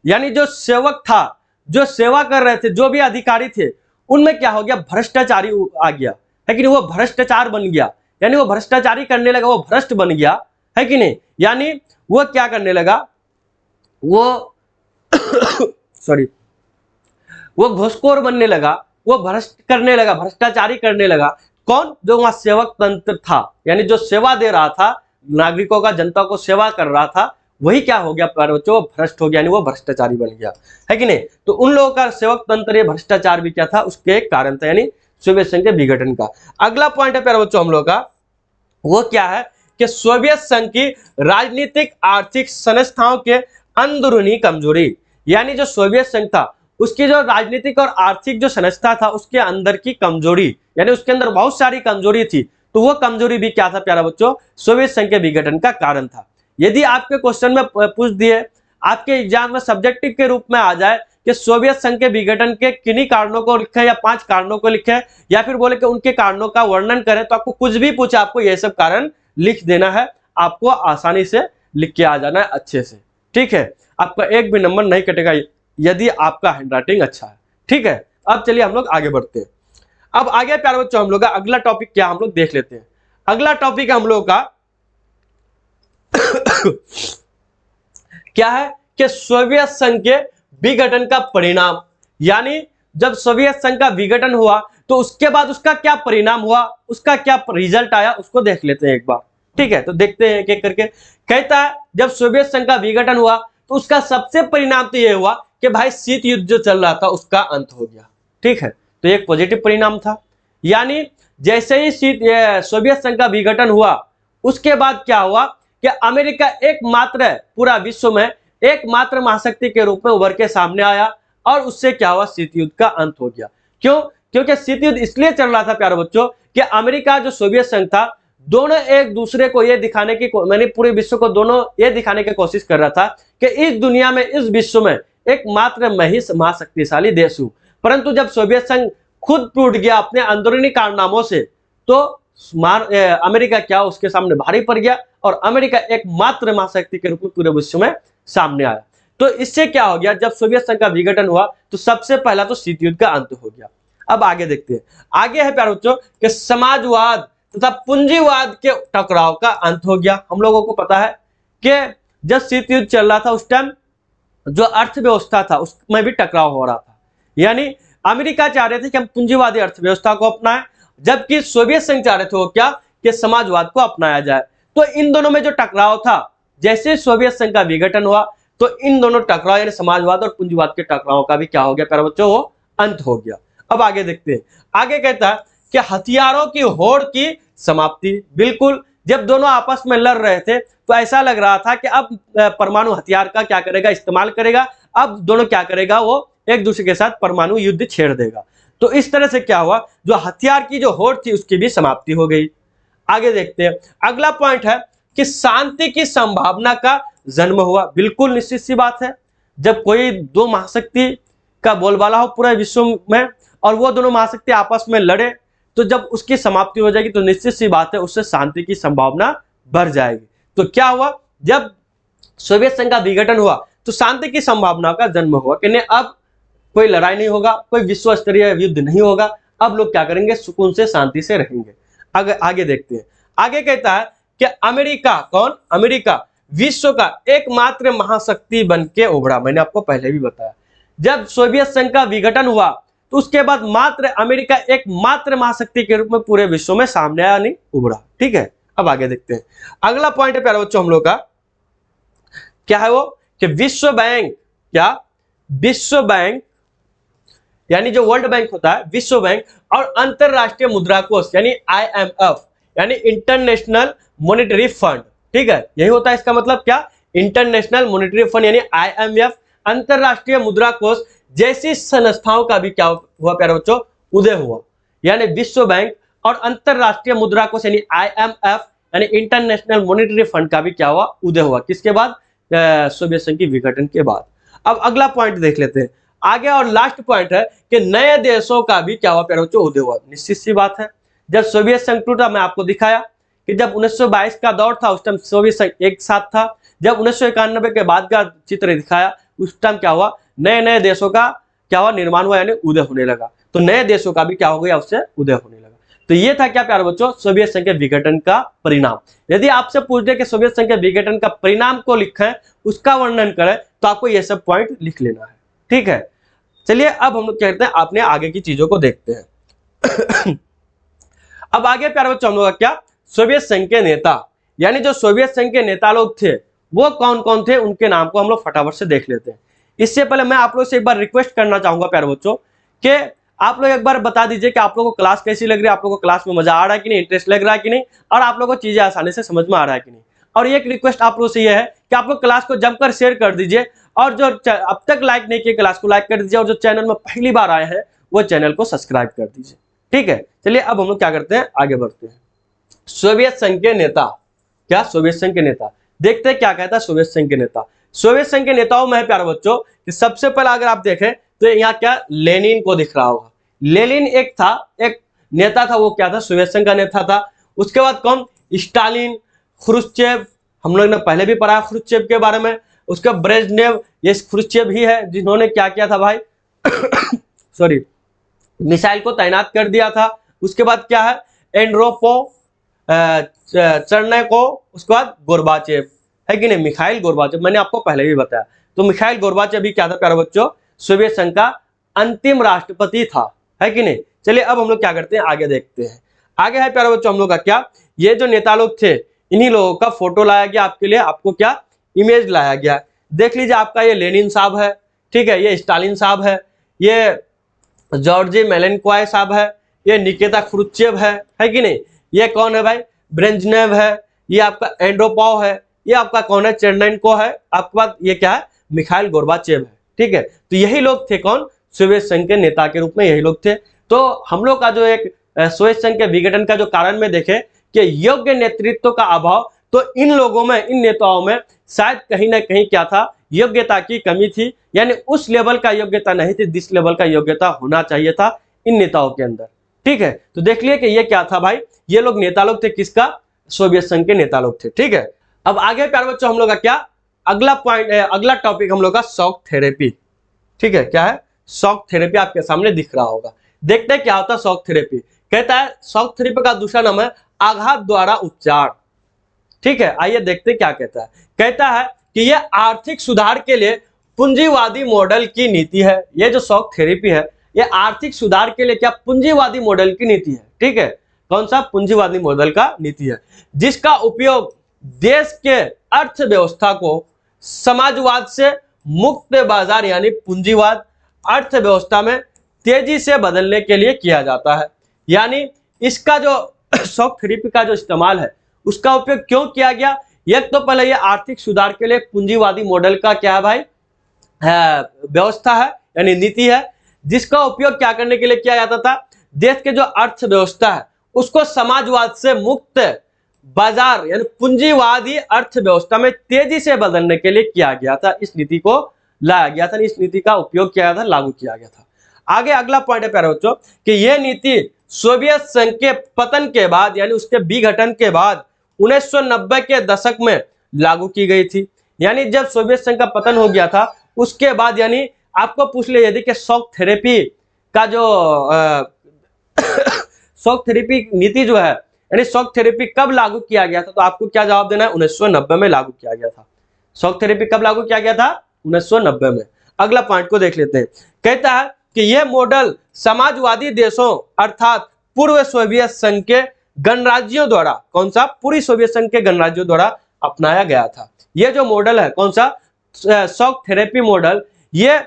Speaker 1: यानी जो सेवक था, जो सेवा कर रहे थे, जो भी अधिकारी थे, उनमें क्या हो गया, भ्रष्टाचारी आ गया, है कि नहीं, वो भ्रष्टाचार बन गया, यानी वो भ्रष्टाचारी करने लगा, वो भ्रष्ट बन गया, है कि नहीं, यानी वो क्या करने लगा, वो सॉरी, वो घुसखोर बनने लगा, वो भ्रष्ट करने लगा, भ्रष्टाचारी करने लगा। कौन? जो वहां सेवक तंत्र था, यानी जो सेवा दे रहा था, नागरिकों का, जनता को सेवा कर रहा था, वही क्या हो गया प्यारे बच्चों, वो भ्रष्ट हो गया, यानी वो भ्रष्टाचारी बन गया, है कि नहीं। तो उन लोगों का सेवक तंत्र, ये भ्रष्टाचार भी क्या था, उसके एक कारण था, यानी सोवियत संघ के विघटन का। अगला पॉइंट है प्यारे बच्चों हम लोग का, वो क्या है कि सोवियत संघ की राजनीतिक आर्थिक संस्थाओं के अंदरूनी कमजोरी, यानी जो सोवियत संघ था उसकी जो राजनीतिक और आर्थिक जो संस्था था उसके अंदर की कमजोरी, यानी उसके अंदर बहुत सारी कमजोरी थी, तो वो कमजोरी भी क्या था प्यारा बच्चों, सोवियत संघ के विघटन का कारण था। यदि आपके क्वेश्चन में पूछ दिए, आपके एग्जाम में सब्जेक्टिव के रूप में आ जाए कि सोवियत संघ के विघटन के किन्हीं कारणों को लिखें या 5 कारणों को लिखें, या फिर बोले कि उनके कारणों का वर्णन करें, तो आपको कुछ भी पूछे, आपको यह सब कारण लिख देना है, आपको आसानी से लिख के आ जाना है अच्छे से, ठीक है। आपका एक भी नंबर नहीं कटेगा यदि आपका हैंडराइटिंग अच्छा है, ठीक है। अब चलिए हम लोग आगे बढ़ते हैं। अब आगे प्यारे बच्चों हम लोग का अगला टॉपिक क्या हम लोग देख लेते हैं। अगला टॉपिक हम लोग का क्या है कि सोवियत संघ के विघटन का परिणाम, यानी जब सोवियत संघ का विघटन हुआ तो उसके बाद उसका क्या परिणाम हुआ, उसका क्या रिजल्ट आया, उसको देख लेते हैं एक बार, ठीक है। तो देखते हैं एक करके। कहता है जब सोवियत संघ का विघटन हुआ तो उसका सबसे परिणाम तो यह हुआ कि भाई शीत युद्ध जो चल रहा था उसका अंत हो गया, ठीक है। तो एक पॉजिटिव परिणाम था, यानी जैसे ही सोवियत संघ का विघटन हुआ उसके बाद क्या हुआ कि अमेरिका एकमात्र पूरा विश्व में एकमात्र महाशक्ति के रूप में उभर के सामने आया, और उससे क्या हुआ, शीत युद्ध का अंत हो गया। क्यों? क्योंकि शीत युद्ध इसलिए चल रहा था प्यारे बच्चों कि अमेरिका जो सोवियत संघ था, दोनों एक दूसरे को यह दिखाने की, मैंने पूरे विश्व को दोनों ये दिखाने की कोशिश कर रहा था कि इस दुनिया में, इस विश्व में एकमात्र मैं ही महाशक्तिशाली देश हूं। परंतु जब सोवियत संघ खुद टूट गया अपने अंदरूनी कारनामों से, तो अमेरिका क्या उसके सामने भारी पड़ गया, और अमेरिका एकमात्र महाशक्ति के रूप में पूरे विश्व में सामने आया। तो इससे क्या हो गया, जब सोवियत संघ का विघटन हुआ तो सबसे पहला तो शीत युद्ध का अंत हो गया। अब आगे देखते हैं, आगे है प्यारे बच्चों कि समाजवाद तथा पूंजीवाद के टकराव का अंत हो गया। हम लोगों को पता है कि जब शीत युद्ध चल रहा था उस टाइम जो अर्थव्यवस्था था उसमें भी टकराव हो रहा था, यानी अमेरिका चाह रहे थे कि हम पूंजीवादी अर्थव्यवस्था को अपनाएं, जबकि सोवियत संघ चाह रहे थे वो क्या, कि समाजवाद को अपनाया जाए। तो इन दोनों में जो टकराव था, जैसे सोवियत संघ का विघटन हुआ तो इन दोनों टकराव, यानी समाजवाद और पूंजीवाद के टकराव का भी क्या हो गया प्यारे बच्चों, वो अंत हो गया। अब आगे देखते हैं, आगे कहता है कि हथियारों की होड़ की समाप्ति। बिल्कुल, जब दोनों आपस में लड़ रहे थे तो ऐसा लग रहा था कि अब परमाणु हथियार का क्या करेगा, इस्तेमाल करेगा, अब दोनों क्या करेगा, वो एक दूसरे के साथ परमाणु युद्ध छेड़ देगा। तो इस तरह से क्या हुआ, जो हथियार की जो होड़ थी उसकी भी समाप्ति हो गई। आगे देखते हैं, अगला पॉइंट है कि शांति की संभावना का जन्म हुआ। बिल्कुल निश्चित सी बात है, जब कोई दो महाशक्ति का बोलबाला हो पूरे विश्व में और वो दोनों महाशक्ति आपस में लड़े, तो जब उसकी समाप्ति हो जाएगी तो निश्चित सी बात है उससे शांति की संभावना बढ़ जाएगी। तो क्या हुआ, जब सोवियत संघ का विघटन हुआ तो शांति की संभावना का जन्म हुआ कि नहीं, अब कोई लड़ाई नहीं होगा, कोई विश्व स्तरीय युद्ध नहीं होगा, अब लोग क्या करेंगे, सुकून से शांति से रहेंगे। आगे देखते हैं, आगे कहता है कि अमेरिका, कौन, अमेरिका विश्व का एकमात्र महाशक्ति बन के उभरा। मैंने आपको पहले भी बताया, जब सोवियत संघ का विघटन हुआ तो उसके बाद मात्र अमेरिका एकमात्र महाशक्ति के रूप में पूरे विश्व में सामने आया, नहीं उभरा, ठीक है। अब आगे देखते हैं, अगला पॉइंट है प्यारे बच्चों हम लोग का, क्या है वो, कि विश्व बैंक, क्या, विश्व बैंक यानी जो वर्ल्ड बैंक होता है, विश्व बैंक और अंतरराष्ट्रीय मुद्रा कोष यानी IMF यानी इंटरनेशनल मॉनेटरी फंड, ठीक है, यही होता है इसका मतलब क्या, इंटरनेशनल मॉनेटरी फंड यानी IMF, अंतरराष्ट्रीय मुद्रा कोष जैसी संस्थाओं का भी क्या हुआ प्यारे बच्चों, उदय हुआ। यानी विश्व बैंक और अंतरराष्ट्रीय मुद्रा कोष यानी IMF यानी इंटरनेशनल मॉनेटरी फंड का भी क्या हुआ, उदय हुआ। किसके बाद, सोवियत संघ के विघटन के बाद। अब अगला पॉइंट देख लेते हैं आगे, और लास्ट पॉइंट है कि नए देशों का भी क्या हुआ प्यारे बच्चों, उदय हुआ। निश्चित सी बात है, जब सोवियत संघ टूटा, मैं आपको दिखाया कि जब 1922 का दौर था उस टाइम सोवियत संघ एक साथ था। जब 1991 के बाद का चित्र दिखाया उस टाइम क्या हुआ, नए नए देशों का क्या हुआ, निर्माण हुआ, यानी उदय होने लगा। तो नए देशों का भी क्या हो गया, उससे उदय होने लगा। तो ये था क्या प्यारे बच्चों, सोवियत संघ के विघटन का परिणाम। यदि आपसे पूछ दे कि सोवियत संघ के विघटन का परिणाम को लिखें, उसका वर्णन करें, तो आपको ये सब पॉइंट लिख लेना है। ठीक है, चलिए अब हम लोग क्या करते हैं, अपने आगे की चीजों को देखते हैं। अब आगे प्यारे बच्चों हम लोग का क्या, सोवियत संघ के नेता, यानी जो सोवियत संघ के नेता लोग थे वो कौन कौन थे, उनके नाम को हम लोग फटाफट से देख लेते हैं। इससे पहले मैं आप लोग से एक बार रिक्वेस्ट करना चाहूंगा प्यारे बच्चों कि आप लोग एक बार बता दीजिए कि आप लोगों को क्लास कैसी लग रही है, आप लोगों को क्लास में मजा आ रहा है कि नहीं, इंटरेस्ट लग रहा है कि नहीं, और आप लोगों को चीजें आसानी से समझ में आ रहा है कि नहीं। और एक रिक्वेस्ट आप लोगों से यह है कि आप लोग क्लास को जमकर शेयर कर दीजिए, और जो अब तक लाइक नहीं किए क्लास को लाइक कर दीजिए, और जो चैनल में पहली बार आए हैं वो चैनल को सब्सक्राइब कर दीजिए। ठीक है, चलिए अब हम लोग क्या करते हैं, आगे बढ़ते हैं। सोवियत संघ के नेता, क्या सोवियत संघ के नेता, देखते हैं क्या कहता है सोवियत संघ के नेता। सोवियत संघ के नेताओं में प्यारे बच्चों कि सबसे पहले अगर आप देखें तो यहाँ क्या लेनिन को दिख रहा होगा। लेनिन एक था, एक नेता था, वो क्या था, सोवियत संघ का नेता था। उसके बाद कौन, स्टालिन, ख्रुश्चेव, हम लोग ने पहले भी पढ़ा ख्रुश्चेव के बारे में। उसके ब्रेजनेव, ये ख्रुश्चेव ही है जिन्होंने क्या किया था भाई सॉरी, मिसाइल को तैनात कर दिया था। उसके बाद क्या है, एंड्रोपो चरने को, उसके बाद गोरबाचेव, है कि नहीं, मिखाइल गोरबाचेव, मैंने आपको पहले भी बताया। तो मिखाइल गोरबाचेव भी क्या था प्यारे बच्चों, सोवियत संघ का अंतिम राष्ट्रपति था, है कि नहीं। चलिए अब हम लोग क्या करते हैं, आगे देखते हैं। आगे है प्यारे बच्चों हम लोग का क्या, ये जो नेता लोग थे इन्हीं लोगों का फोटो लाया गया आपके लिए, आपको क्या इमेज लाया गया। देख लीजिए, आपका ये लेनिन साहब है, ठीक है, ये स्टालिन साहब है, ये जॉर्जी मेलेनकॉय साहब है, ये निकिता ख्रुश्चेव है कि नहीं, ये कौन है भाई, ब्रेजनेव है, ये आपका एंड्रोपोव है, ये आपका कौन है, चेरनेंको है, आपके पास ये क्या है, मिखाइल गोरबाचेव है। ठीक है, तो यही लोग थे कौन, सोवियत संघ के नेता के रूप में यही लोग थे। तो हम लोग का जो एक सोवियत संघ के विघटन का जो कारण में देखें कि योग्य नेतृत्व का अभाव, तो इन लोगों में, इन नेताओं में शायद कहीं ना कहीं क्या था, योग्यता की कमी थी, यानी उस लेवल का योग्यता नहीं थी जिस लेवल का योग्यता होना चाहिए था इन नेताओं के अंदर। ठीक है, तो देख लिए कि ये क्या था भाई, ये लोग नेता लोग थे किसका, सोवियत संघ के नेता लोग थे। ठीक है, अब आगे प्यारे बच्चों हम लोग का क्या, अगला पॉइंट, अगला टॉपिक हम लोग का शॉक थेरेपी। ठीक है, क्या है, शॉक थेरेपी आपके सामने दिख रहा होगा। देखते हैं क्या होता है शॉक थेरेपी। कहता है शॉक थेरेपी का दूसरा नाम है आघात द्वारा उपचार। ठीक है, आइए देखते हैं क्या कहता है। कहता है कि यह आर्थिक सुधार के लिए पूंजीवादी मॉडल की नीति है। ये जो शॉक थेरेपी है ये आर्थिक सुधार के लिए क्या, पूंजीवादी मॉडल की नीति है। ठीक है, कौन सा, पूंजीवादी मॉडल का नीति है, जिसका उपयोग देश के अर्थव्यवस्था को समाजवाद से मुक्त बाजार यानी पूंजीवाद अर्थव्यवस्था में तेजी से बदलने के लिए किया जाता है। यानी इसका जो शॉक थेरेपी का जो इस्तेमाल है उसका उपयोग क्यों किया गया, एक तो पहले ये आर्थिक सुधार के लिए पूंजीवादी मॉडल का क्या है भाई, व्यवस्था है यानी नीति है, जिसका उपयोग क्या करने के लिए किया जाता था, देश के जो अर्थव्यवस्था है उसको समाजवाद से मुक्त बाजार यानी पूंजीवादी अर्थव्यवस्था में तेजी से बदलने के लिए किया गया था। इस नीति को लाया गया था, इस नीति का उपयोग किया गया था, लागू किया गया था। आगे अगला पॉइंट है प्यारे बच्चों कि यह नीति सोवियत संघ के पतन के बाद यानी उसके विघटन के बाद 1990 के दशक में लागू की गई थी। यानी जब सोवियत संघ का पतन हो गया था उसके बाद, यानी आपको पूछ ले यदि कि शॉक थेरेपी का जो शॉक थेरेपी नीति जो है, यानी शॉक थेरेपी कब लागू किया गया था, तो आपको क्या जवाब देना है, 1990 में लागू किया गया था। शॉक थेरेपी कब लागू किया गया था, 1990 में। अगला पॉइंट को देख लेते हैं। कहता है कि यह मॉडल समाजवादी देशों अर्थात पूर्व सोवियत संघ के गणराज्यों द्वारा, कौन सा, पूरी सोवियत संघ के गणराज्यों द्वारा अपनाया गया था। यह जो मॉडल है कौन सा, शॉक थेरेपी मॉडल, ये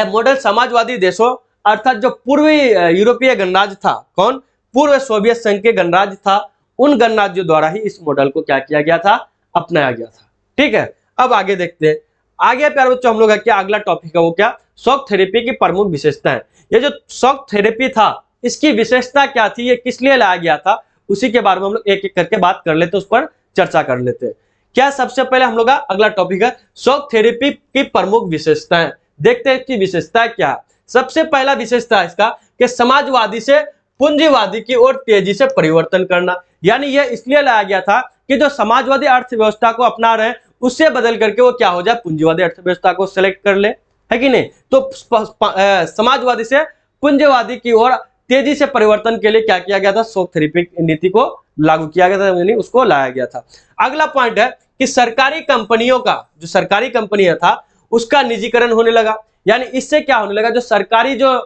Speaker 1: मॉडल समाजवादी देशों अर्थात जो पूर्वी यूरोपीय गणराज्य था, कौन, पूर्व सोवियत संघ के गणराज्य था, उन गणराज्यों द्वारा ही इस मॉडल को क्या किया गया था, अपनाया गया था। ठीक है, अब आगे देखते हैं। आगे प्यारे बच्चों हम लोग क्या अगला टॉपिक है वो क्या, शॉक थेरेपी की प्रमुख विशेषताएं। ये जो शॉक थेरेपी था इसकी विशेषता क्या थी, ये किस लिए लाया गया था, उसी के बारे में हम लोग एक एक करके बात कर लेते हैं, उस पर चर्चा कर लेते हैं। क्या सबसे पहले हम लोग का अगला टॉपिक है शॉक थेरेपी की प्रमुख विशेषताएं। देखते हैं इसकी विशेषता क्या है। सबसे पहला विशेषता इसका कि समाजवादी से पूंजीवादी की ओर तेजी से परिवर्तन करना। यानी यह इसलिए लाया गया था कि जो समाजवादी अर्थव्यवस्था को अपना रहे हैं उससे बदल करके वो क्या हो जाए, पूंजीवादी अर्थव्यवस्था को सिलेक्ट कर ले, है कि नहीं। तो समाजवादी से पूंजीवादी की ओर तेजी से परिवर्तन के लिए क्या किया गया था, शॉक थेरेपी नीति को लागू किया गया था, यानी उसको लाया गया था। अगला पॉइंट है कि सरकारी कंपनियों का, जो सरकारी कंपनियां था उसका निजीकरण होने लगा। यानी इससे क्या होने लगा, जो सरकारी जो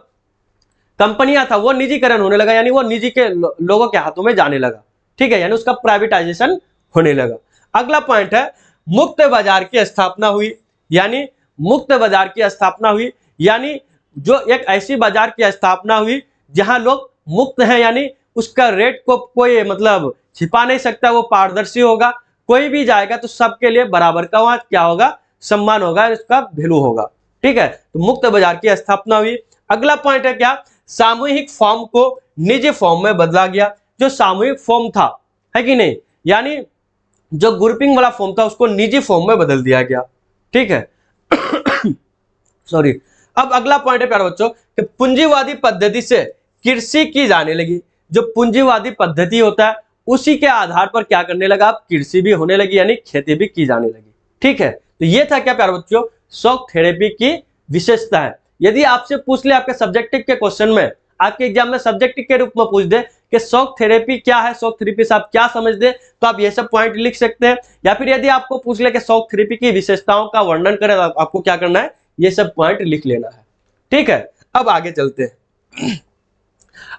Speaker 1: कंपनियां था वो निजीकरण होने लगा, यानी वो निजी के लोगों के हाथों में जाने लगा, ठीक है, यानी उसका प्राइवेटाइजेशन होने लगा। अगला पॉइंट है मुक्त बाजार की स्थापना हुई। यानी मुक्त बाजार की स्थापना हुई, यानी जो एक ऐसी बाजार की स्थापना हुई जहां लोग मुक्त हैं, यानी उसका रेट को कोई मतलब छिपा नहीं सकता, वो पारदर्शी होगा, कोई भी जाएगा तो सबके लिए बराबर का वहां क्या होगा, सम्मान होगा, इसका वैल्यू होगा, ठीक है। तो मुक्त बाजार की स्थापना हुई। अगला पॉइंट है क्या, सामूहिक फॉर्म को निजी फॉर्म में बदला गया। जो सामूहिक फॉर्म था, है कि नहीं, यानी जो ग्रुपिंग वाला फॉर्म था उसको निजी फॉर्म में बदल दिया गया, ठीक है। सॉरी। अब अगला पॉइंट है प्यारे बच्चों कि पूंजीवादी पद्धति से कृषि की जाने लगी। जो पूंजीवादी पद्धति होता है उसी के आधार पर क्या करने लगा, अब कृषि भी होने लगी, यानी खेती भी की जाने लगी, ठीक है। तो ये था क्या प्यारे बच्चों, शॉक थेरेपी की विशेषता है। यदि आपसे पूछ ले आपके सब्जेक्टिव के क्वेश्चन में, आपके एग्जाम में सब्जेक्टिव के रूप में पूछ दे कि शॉक थेरेपी क्या है, शॉक थेरेपी से आप क्या समझते हैं, तो आप ये सब पॉइंट लिख सकते हैं। या फिर यदि आपको पूछ ले कि शॉक थेरेपी की विशेषताओं का वर्णन करें, तो आपको क्या करना है, ये सब पॉइंट लिख लेना है, ठीक है। अब आगे चलते हैं।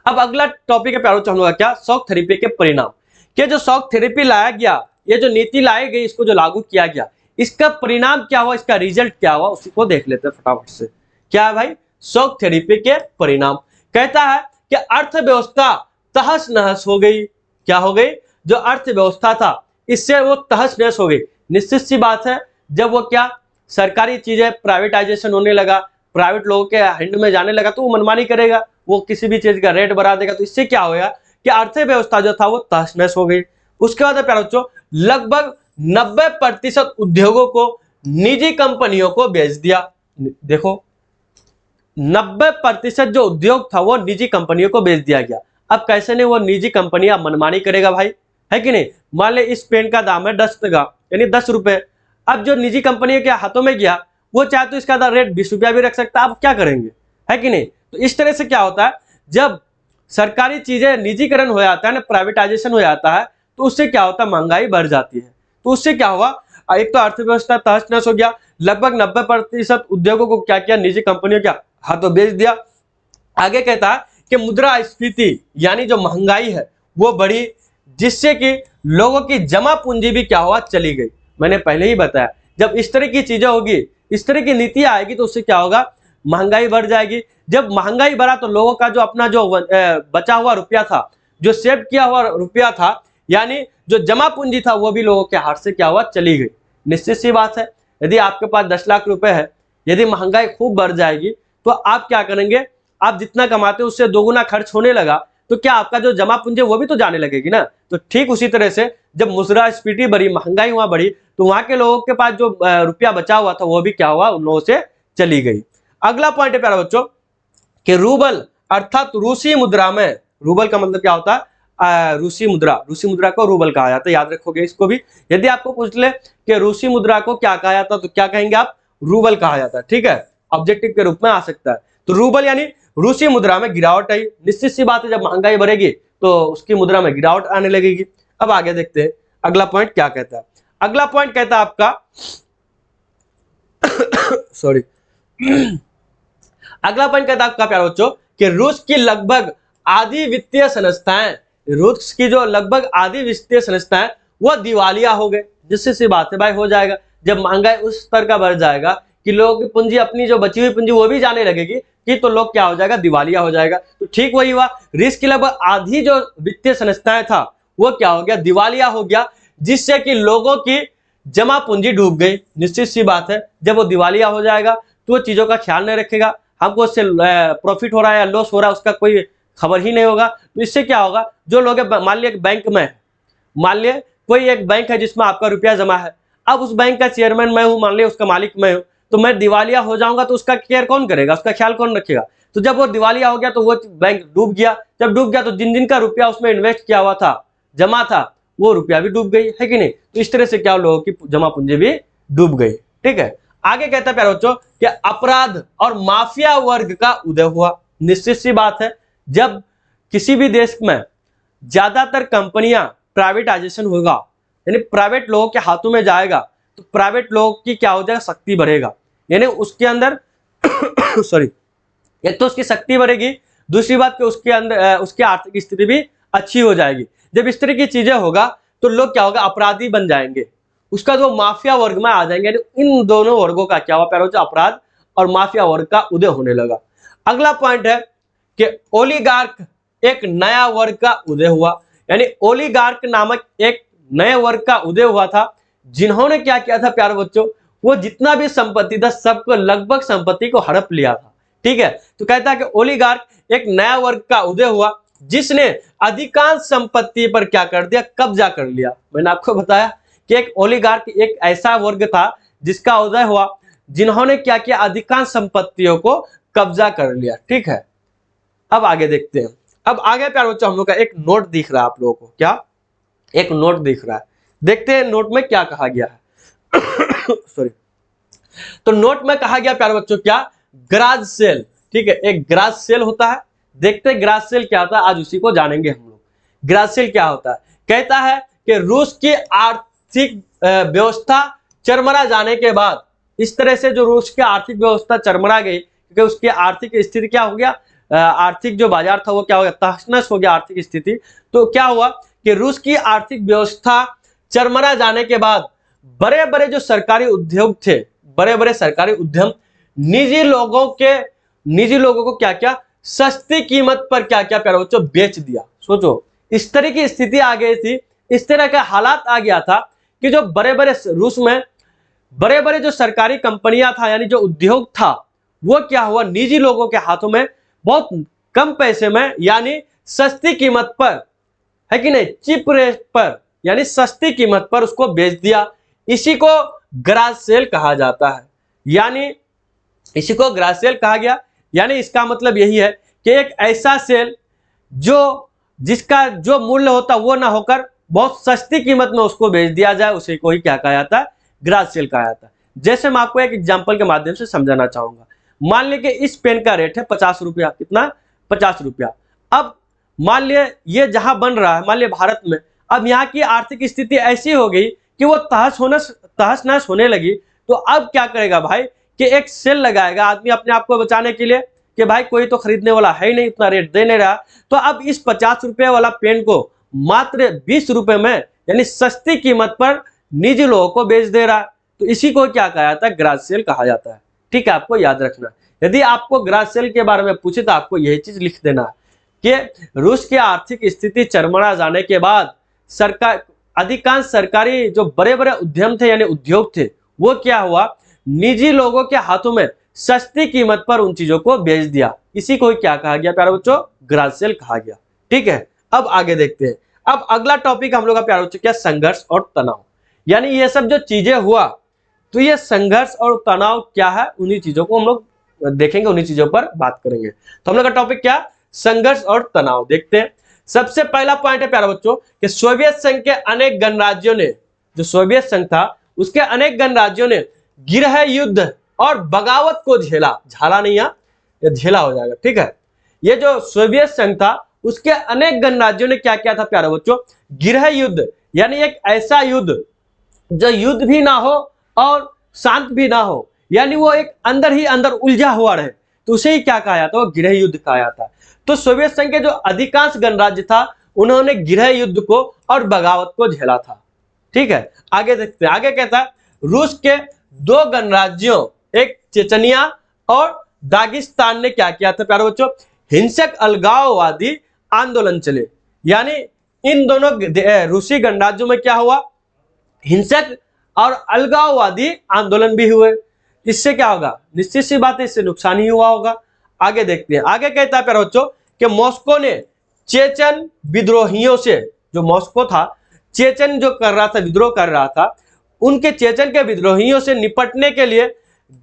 Speaker 1: अब अगला टॉपिक है प्यारों, हम लोग क्या, शॉक थेरेपी के परिणाम। कि जो शॉक थेरेपी लाया गया, ये जो नीति लाई गई, इसको जो लागू किया गया, इसका परिणाम क्या हुआ, इसका रिजल्ट क्या हुआ, उसी को देख लेते हैं फटाफट से। क्या है भाई, शॉक थेरेपी के परिणाम। कहता है कि अर्थव्यवस्था तहस नहस हो गई। क्या हो गई, जो अर्थव्यवस्था था इससे वो तहस नहस हो गई। निश्चित सी बात है, जब वो क्या, सरकारी चीजें प्राइवेटाइजेशन होने लगा, प्राइवेट लोगों के हैंड में जाने लगा, तो वो मनमानी करेगा, वो किसी भी चीज का रेट बढ़ा देगा। तो इससे क्या होगा कि अर्थव्यवस्था जो था वो तहस नहस हो गई। उसके बाद प्यारे बच्चों, लगभग 90% उद्योगों को निजी कंपनियों को बेच दिया। देखो 90% जो उद्योग था वो निजी कंपनियों को बेच दिया गया। अब कैसे नहीं वो निजी कंपनियां मनमानी करेगा भाई, है कि नहीं। मान ले इस पेन का दाम है 10 टका, यानी 10 रुपए। अब जो निजी कंपनियों के हाथों में गया, वो चाहे तो इसका रेट 20 रुपया भी रख सकता है, आप क्या करेंगे, है कि नहीं। तो इस तरह से क्या होता है, जब सरकारी चीजें निजीकरण हो जाता है ना, प्राइवेटाइजेशन हो जाता है, तो उससे क्या होता है, महंगाई बढ़ जाती है। तो उससे क्या हुआ, एक तो अर्थव्यवस्था तहस नहस हो गया, लगभग 90% उद्योगों को क्या किया, निजी कंपनियों क्या हाथों बेच दिया। आगे कहता है कि मुद्रास्फीति यानी जो महंगाई है वो बढ़ी, जिससे कि लोगों की जमा पूंजी भी क्या हुआ, चली गई। मैंने पहले ही बताया, जब इस तरह की चीजें होगी, इस तरह की नीतियां आएगी, तो उससे क्या होगा, महंगाई बढ़ जाएगी। जब महंगाई बढ़ा तो लोगों का जो अपना जो बचा हुआ रुपया था, जो सेव किया हुआ रुपया था, यानी जो जमा पूंजी था, वो भी लोगों के हाथ से क्या हुआ, चली गई। निश्चित सी बात है, यदि आपके पास 10 लाख रुपए है, यदि महंगाई खूब बढ़ जाएगी तो आप क्या करेंगे, आप जितना कमाते हो उससे दोगुना खर्च होने लगा, तो क्या आपका जो जमा पूंजी वो भी तो जाने लगेगी ना। तो ठीक उसी तरह से जब मुद्रास्फीति बढ़ी, महंगाई वहां बढ़ी, तो वहां के लोगों के पास जो रुपया बचा हुआ था वो भी क्या हुआ, उन लोगों से चली गई। अगला पॉइंट है प्यारे बच्चों कि रूबल अर्थात रूसी मुद्रा में, रूबल का मतलब क्या होता है, रूसी मुद्रा को रूबल कहा जाता है, याद रखोगे इसको भी। यदि आपको पूछ ले कि रूसी मुद्रा को क्या कहा जाता, तो क्या कहेंगे आप, रूबल कहा जाता है, ठीक है, ऑब्जेक्टिव के रूप में आ सकता है। तो रूबल यानी रूसी मुद्रा में गिरावट आई। निश्चित सी बात है, जब महंगाई बढ़ेगी तो उसकी मुद्रा में गिरावट आने लगेगी। अब आगे देखते हैं अगला पॉइंट क्या कहता है। अगला पॉइंट कहता है आपका सॉरी अगला पॉइंट कहता है आपका प्यारे बच्चों कि रूस की लगभग आधी वित्तीय संस्थाएं, रूस की जो लगभग आधी वित्तीय संस्थाएं वो दिवालिया हो गए। जिससे सी बात है भाई, हो जाएगा जब महंगाई उस स्तर का बढ़ जाएगा कि लोगों की पूंजी, अपनी जो बची हुई पूंजी वो भी जाने लगेगी, कि तो लोग क्या हो जाएगा, दिवालिया हो जाएगा। तो ठीक वही हुआ, रूस की लगभग आधी जो वित्तीय संस्थाएं था वो क्या हो गया, दिवालिया हो गया, जिससे कि लोगों की जमा पूंजी डूब गई। निश्चित सी बात है, जब वो दिवालिया हो जाएगा तो वो चीजों का ख्याल नहीं रखेगा, हमको उससे प्रॉफिट हो रहा है या लॉस हो रहा है उसका कोई खबर ही नहीं होगा। तो इससे क्या होगा, जो लोग मान लिया बैंक में, मान लिया कोई एक बैंक है जिसमें आपका रुपया जमा है, अब उस बैंक का चेयरमैन मैं हूं, मान लिया उसका मालिक मैं हूं, तो मैं दिवालिया हो जाऊंगा तो उसका केयर कौन करेगा, उसका ख्याल कौन रखेगा। तो जब वो दिवालिया हो गया तो वो बैंक डूब गया, जब डूब गया तो जिन जिन का रुपया उसमें इन्वेस्ट किया हुआ था, जमा था, वो रुपया भी डूब गई, है कि नहीं। तो इस तरह से क्या लोगों की जमा पूंजी भी डूब गई। ठीक है, आगे कहता है प्यारे बच्चों कि अपराध और माफिया वर्ग का उदय हुआ। निश्चित सी बात है, जब किसी भी देश में ज्यादातर कंपनियां प्राइवेटाइजेशन होगा, यानी प्राइवेट लोगों के हाथों में जाएगा, तो प्राइवेट लोगों की क्या हो जाएगा, शक्ति बढ़ेगा, यानी उसके अंदर सॉरी, एक तो उसकी शक्ति बढ़ेगी, दूसरी बात कि उसके अंदर उसकी आर्थिक स्थिति भी अच्छी हो जाएगी। जब इस तरह की चीजें होगा तो लोग क्या होगा, अपराधी बन जाएंगे, उसका जो माफिया वर्ग में आ जाएंगे। इन दोनों वर्गों का क्या हुआ प्यारे बच्चों, अपराध और माफिया वर्ग का उदय होने लगा। अगला पॉइंट है कि ओलिगार्क, एक नया वर्ग का उदय हुआ, यानी ओलिगार्क नामक एक नए वर्ग का उदय हुआ था, जिन्होंने क्या किया था प्यारे बच्चों, वो जितना भी संपत्ति था सबको, लगभग संपत्ति को हड़प लिया था। ठीक है, तो कहता है कि ओलिगार्क एक नया वर्ग का उदय हुआ जिसने अधिकांश संपत्ति पर क्या कर दिया, कब्जा कर लिया। मैंने आपको बताया कि एक ओलिगार्क एक ऐसा वर्ग था जिसका उदय हुआ, जिन्होंने क्या किया, अधिकांश संपत्तियों को कब्जा कर लिया। ठीक है, अब आगे देखते हैं। अब आगे प्यारे बच्चों हम लोग का एक नोट दिख रहा है आप लोगों को, क्या एक नोट दिख रहा है, देखते हैं नोट में क्या कहा गया है। सॉरी, तो नोट में कहा गया प्यारे बच्चों क्या, ग्राज सेल। ठीक है, एक ग्राज सेल होता है, देखते हैं ग्राज सेल क्या होता है, आज उसी को जानेंगे हम लोग। ग्राज सेल क्या होता है, कहता है कि रूस की आर्थिक व्यवस्था चरमरा जाने के बाद, इस तरह से जो रूस की आर्थिक व्यवस्था चरमरा गई, क्योंकि उसकी आर्थिक स्थिति क्या हो गया, आर्थिक जो बाजार था वो क्या हो गया, तहस-नहस हो गया आर्थिक स्थिति। तो क्या हुआ कि रूस की आर्थिक व्यवस्था चरमरा जाने के बाद बड़े बड़े जो सरकारी उद्योग थे, बड़े बड़े सरकारी उद्यम निजी लोगों को क्या क्या, सस्ती कीमत पर क्या क्या प्यारे बच्चों बेच दिया। सोचो, इस तरह की स्थिति आ गई थी, इस तरह का हालात आ गया था कि जो बड़े बड़े रूस में बड़े बड़े जो सरकारी कंपनियां था, यानी जो उद्योग था, वो क्या हुआ, निजी लोगों के हाथों में बहुत कम पैसे में, यानी सस्ती कीमत पर, है कि नहीं, चीप रेट पर, यानी सस्ती कीमत पर उसको बेच दिया। इसी को ग्राज सेल कहा जाता है, यानी इसी को ग्राज सेल कहा गया। यानी इसका मतलब यही है कि एक ऐसा सेल जो जिसका जो मूल्य होता वो ना होकर बहुत सस्ती कीमत में उसको बेच दिया जाए, उसे को ही क्या कहा जाता है, ग्राज सेल कहा जाता है। जैसे मैं आपको एक एग्जांपल के माध्यम से समझाना चाहूंगा। मान लीजिए कि इस पेन का रेट है 50 रुपया, कितना, 50 रुपया। अब मान लिए ये जहां बन रहा है, मान लिया भारत में, अब यहाँ की आर्थिक स्थिति ऐसी हो गई कि वो तहस नहस होने लगी। तो अब क्या करेगा भाई कि एक सेल लगाएगा आदमी अपने आप को बचाने के लिए कि भाई कोई तो खरीदने वाला है ही नहीं, उतना रेट दे नहीं रहा, तो अब इस 50 रुपये वाला पेन को मात्र 20 रुपए में, यानी सस्ती कीमत पर निजी लोगों को बेच दे रहा है। तो इसी को क्या कहा जाता है, ग्राज सेल कहा जाता है। ठीक है, आपको याद रखना, यदि आपको ग्राज सेल के बारे में पूछे तो आपको यही चीज लिख देना कि रूस की आर्थिक स्थिति चरमरा जाने के बाद सरकार, अधिकांश सरकारी जो बड़े बड़े उद्यम थे यानी उद्योग थे, वो क्या हुआ, निजी लोगों के हाथों में सस्ती कीमत पर उन चीजों को बेच दिया। इसी को क्या कहा गया प्यारे बच्चों, ग्राज सेल कहा गया। ठीक है, अब आगे देखते हैं। अब अगला टॉपिक हम लोग का प्यारे बच्चों क्या, संघर्ष और तनाव। यानी ये सब जो चीजें हुआ, तो ये संघर्ष और तनाव क्या है, उन्हीं चीजों को हम लोग देखेंगे, उन्हीं चीजों पर बात करेंगे। तो हम लोग का टॉपिक क्या, संघर्ष और तनाव। देखते हैं, सबसे पहला पॉइंट है प्यारे बच्चों कि सोवियत संघ के अनेक गणराज्यों ने, जो सोवियत संघ था उसके अनेक गणराज्यों ने गृह युद्ध और बगावत को झाला नहीं, ये झेला हो जाएगा। ठीक है, ये जो सोवियत संघ था उसके अनेक गणराज्यों ने क्या किया था प्यारे बच्चों, गृह युद्ध, यानी एक ऐसा युद्ध जो युद्ध भी ना हो और शांत भी ना हो, यानी वो एक अंदर ही अंदर उलझा हुआ रहे, तो उसे ही क्या कहा जाता है, वो गृह युद्ध कहा जाता है। तो सोवियत संघ के जो अधिकांश गणराज्य था उन्होंने गृह युद्ध को और बगावत को झेला था। ठीक है, आगे देखते हैं। आगे कहता है रूस के 2 गणराज्यों, एक चेचनिया और दागिस्तान ने क्या किया था प्यारे बच्चों, हिंसक अलगाववादी आंदोलन चले। यानी इन दोनों रूसी गणराज्यों में क्या हुआ, हिंसक और अलगाववादी आंदोलन भी हुए। इससे क्या होगा, निश्चित सी बात है, इससे नुकसान ही हुआ होगा। आगे देखते हैं। आगे कहता है प्यारे बच्चों कि मॉस्को ने चेचन विद्रोहियों से, जो मॉस्को था चेचन जो कर रहा था, विद्रोह कर रहा था, उनके चेचन के विद्रोहियों से निपटने के लिए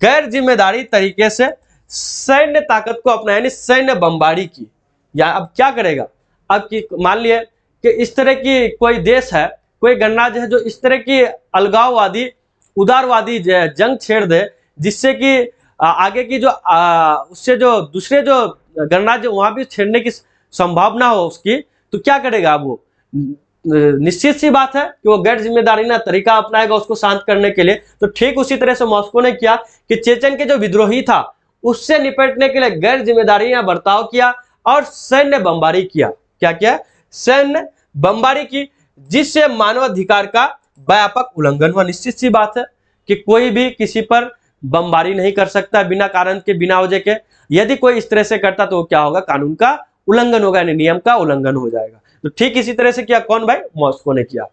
Speaker 1: गैर जिम्मेदारी तरीके से सैन्य ताकत को अपनाया, यानी सैन्य बमबारी की। या अब क्या करेगा, अब कि मान लिए कि इस तरह की कोई देश है, कोई गणराज्य है जो इस तरह की अलगाववादी उदारवादी जंग छेड़ दे, जिससे कि आगे की जो उससे जो दूसरे जो गणराज्य वहां भी छेड़ने की संभावना हो उसकी, तो क्या करेगा वो, निश्चित सी बात है कि वो गैर जिम्मेदारी ना तरीका अपनाएगा उसको शांत करने के लिए। तो ठीक उसी तरह से मॉस्को ने किया कि चेचन के जो विद्रोही था उससे निपटने के लिए गैर जिम्मेदारी बर्ताव किया और सैन्य बमबारी किया। क्या किया, सैन्य बमबारी की, जिससे मानवाधिकार का व्यापक उल्लंघन हुआ। निश्चित सी बात है कि कोई भी किसी पर बमबारी नहीं कर सकता बिना कारण के, बिना वजह के। यदि कोई इस तरह से करता तो क्या होगा, कानून का उल्लंघन होगा, यानी नियम का उल्लंघन हो जाएगा। तो ठीक इसी तरह से किया, कौन भाई, मॉस्को ने किया।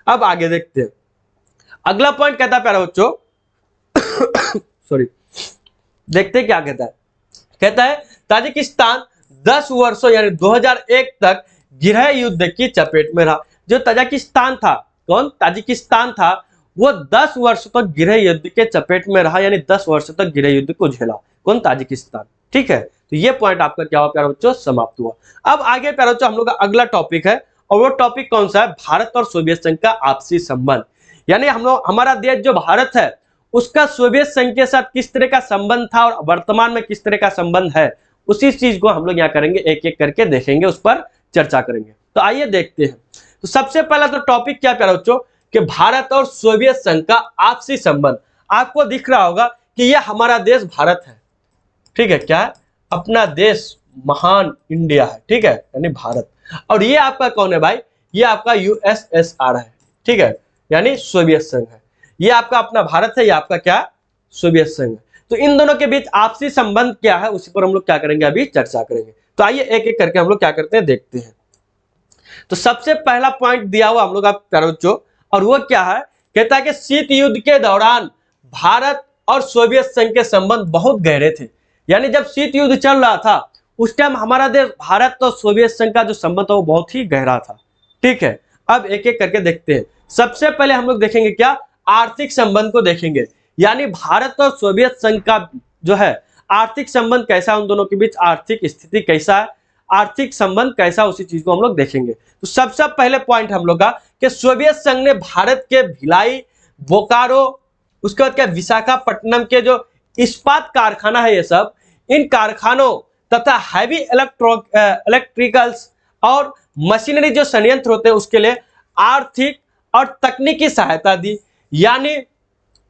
Speaker 1: अब आगे देखते हैं, अगला पॉइंट कहता है प्यारे बच्चों सॉरी, देखते हैं क्या कहता है। कहता है ताजिकिस्तान 10 वर्षों यानी 2001 तक गृह युद्ध की चपेट में रहा। जो ताजिकिस्तान था, कौन, ताजिकिस्तान था, वो 10 वर्ष तक गृह युद्ध के चपेट में रहा, यानी 10 वर्ष तक गृह युद्ध को झेला, कौन, ताजिकिस्तान। ठीक है, तो ये पॉइंट आपका क्या हुआ प्यारे बच्चों, समाप्त हुआ। अब आगे प्यारे बच्चों हम लोग का अगला टॉपिक है, और वो टॉपिक कौन सा है, भारत और सोवियत संघ का आपसी संबंध। यानी हम लोग, हमारा देश जो भारत है उसका सोवियत संघ के साथ किस तरह का संबंध था और वर्तमान में किस तरह का संबंध है, उसी चीज को हम लोग यहाँ करेंगे, एक एक करके देखेंगे, उस पर चर्चा करेंगे। तो आइए देखते हैं। तो सबसे पहला तो टॉपिक क्या प्यारे बच्चों, कि भारत और सोवियत संघ का आपसी संबंध। आपको दिख रहा होगा कि यह हमारा देश भारत है, ठीक है, क्या है, अपना देश महान इंडिया है, ठीक है, यानी भारत। और ये आपका कौन है भाई, ये आपका यूएसएसआर है, ठीक है, यानी सोवियत संघ है। ये आपका अपना भारत है, ये आपका क्या, सोवियत संघ है। तो इन दोनों के बीच आपसी संबंध क्या है, उसी पर हम लोग क्या करेंगे, अभी चर्चा करेंगे। तो आइए एक एक करके हम लोग क्या करते हैं, देखते हैं। तो सबसे पहला पॉइंट दिया हुआ हम लोग आप प्यारे बच्चों, और वो क्या है, कहता है कि शीत युद्ध के दौरान भारत और सोवियत संघ के संबंध बहुत गहरे थे। यानी जब शीत युद्ध चल रहा था उस टाइम हमारा देश भारत और सोवियत संघ का जो संबंध था वो बहुत ही गहरा था। ठीक है, अब एक एक करके देखते हैं। सबसे पहले हम लोग देखेंगे क्या, आर्थिक संबंध को देखेंगे, यानी भारत और सोवियत संघ का जो है आर्थिक संबंध कैसा है, उन दोनों के बीच आर्थिक स्थिति कैसा है, आर्थिक संबंध कैसा, उसी चीज को हम लोग देखेंगे। तो सबसे पहले पॉइंट हम लोग का कि सोवियत संघ ने भारत के भिलाई, बोकारो, उसके बाद क्या विशाखापट्टनम के जो इस्पात कारखाना है, ये सब, इन कारखानों तथा हैवी इलेक्ट्रिकल्स और मशीनरी जो संयंत्र होते हैं उसके लिए आर्थिक और तकनीकी सहायता दी। यानी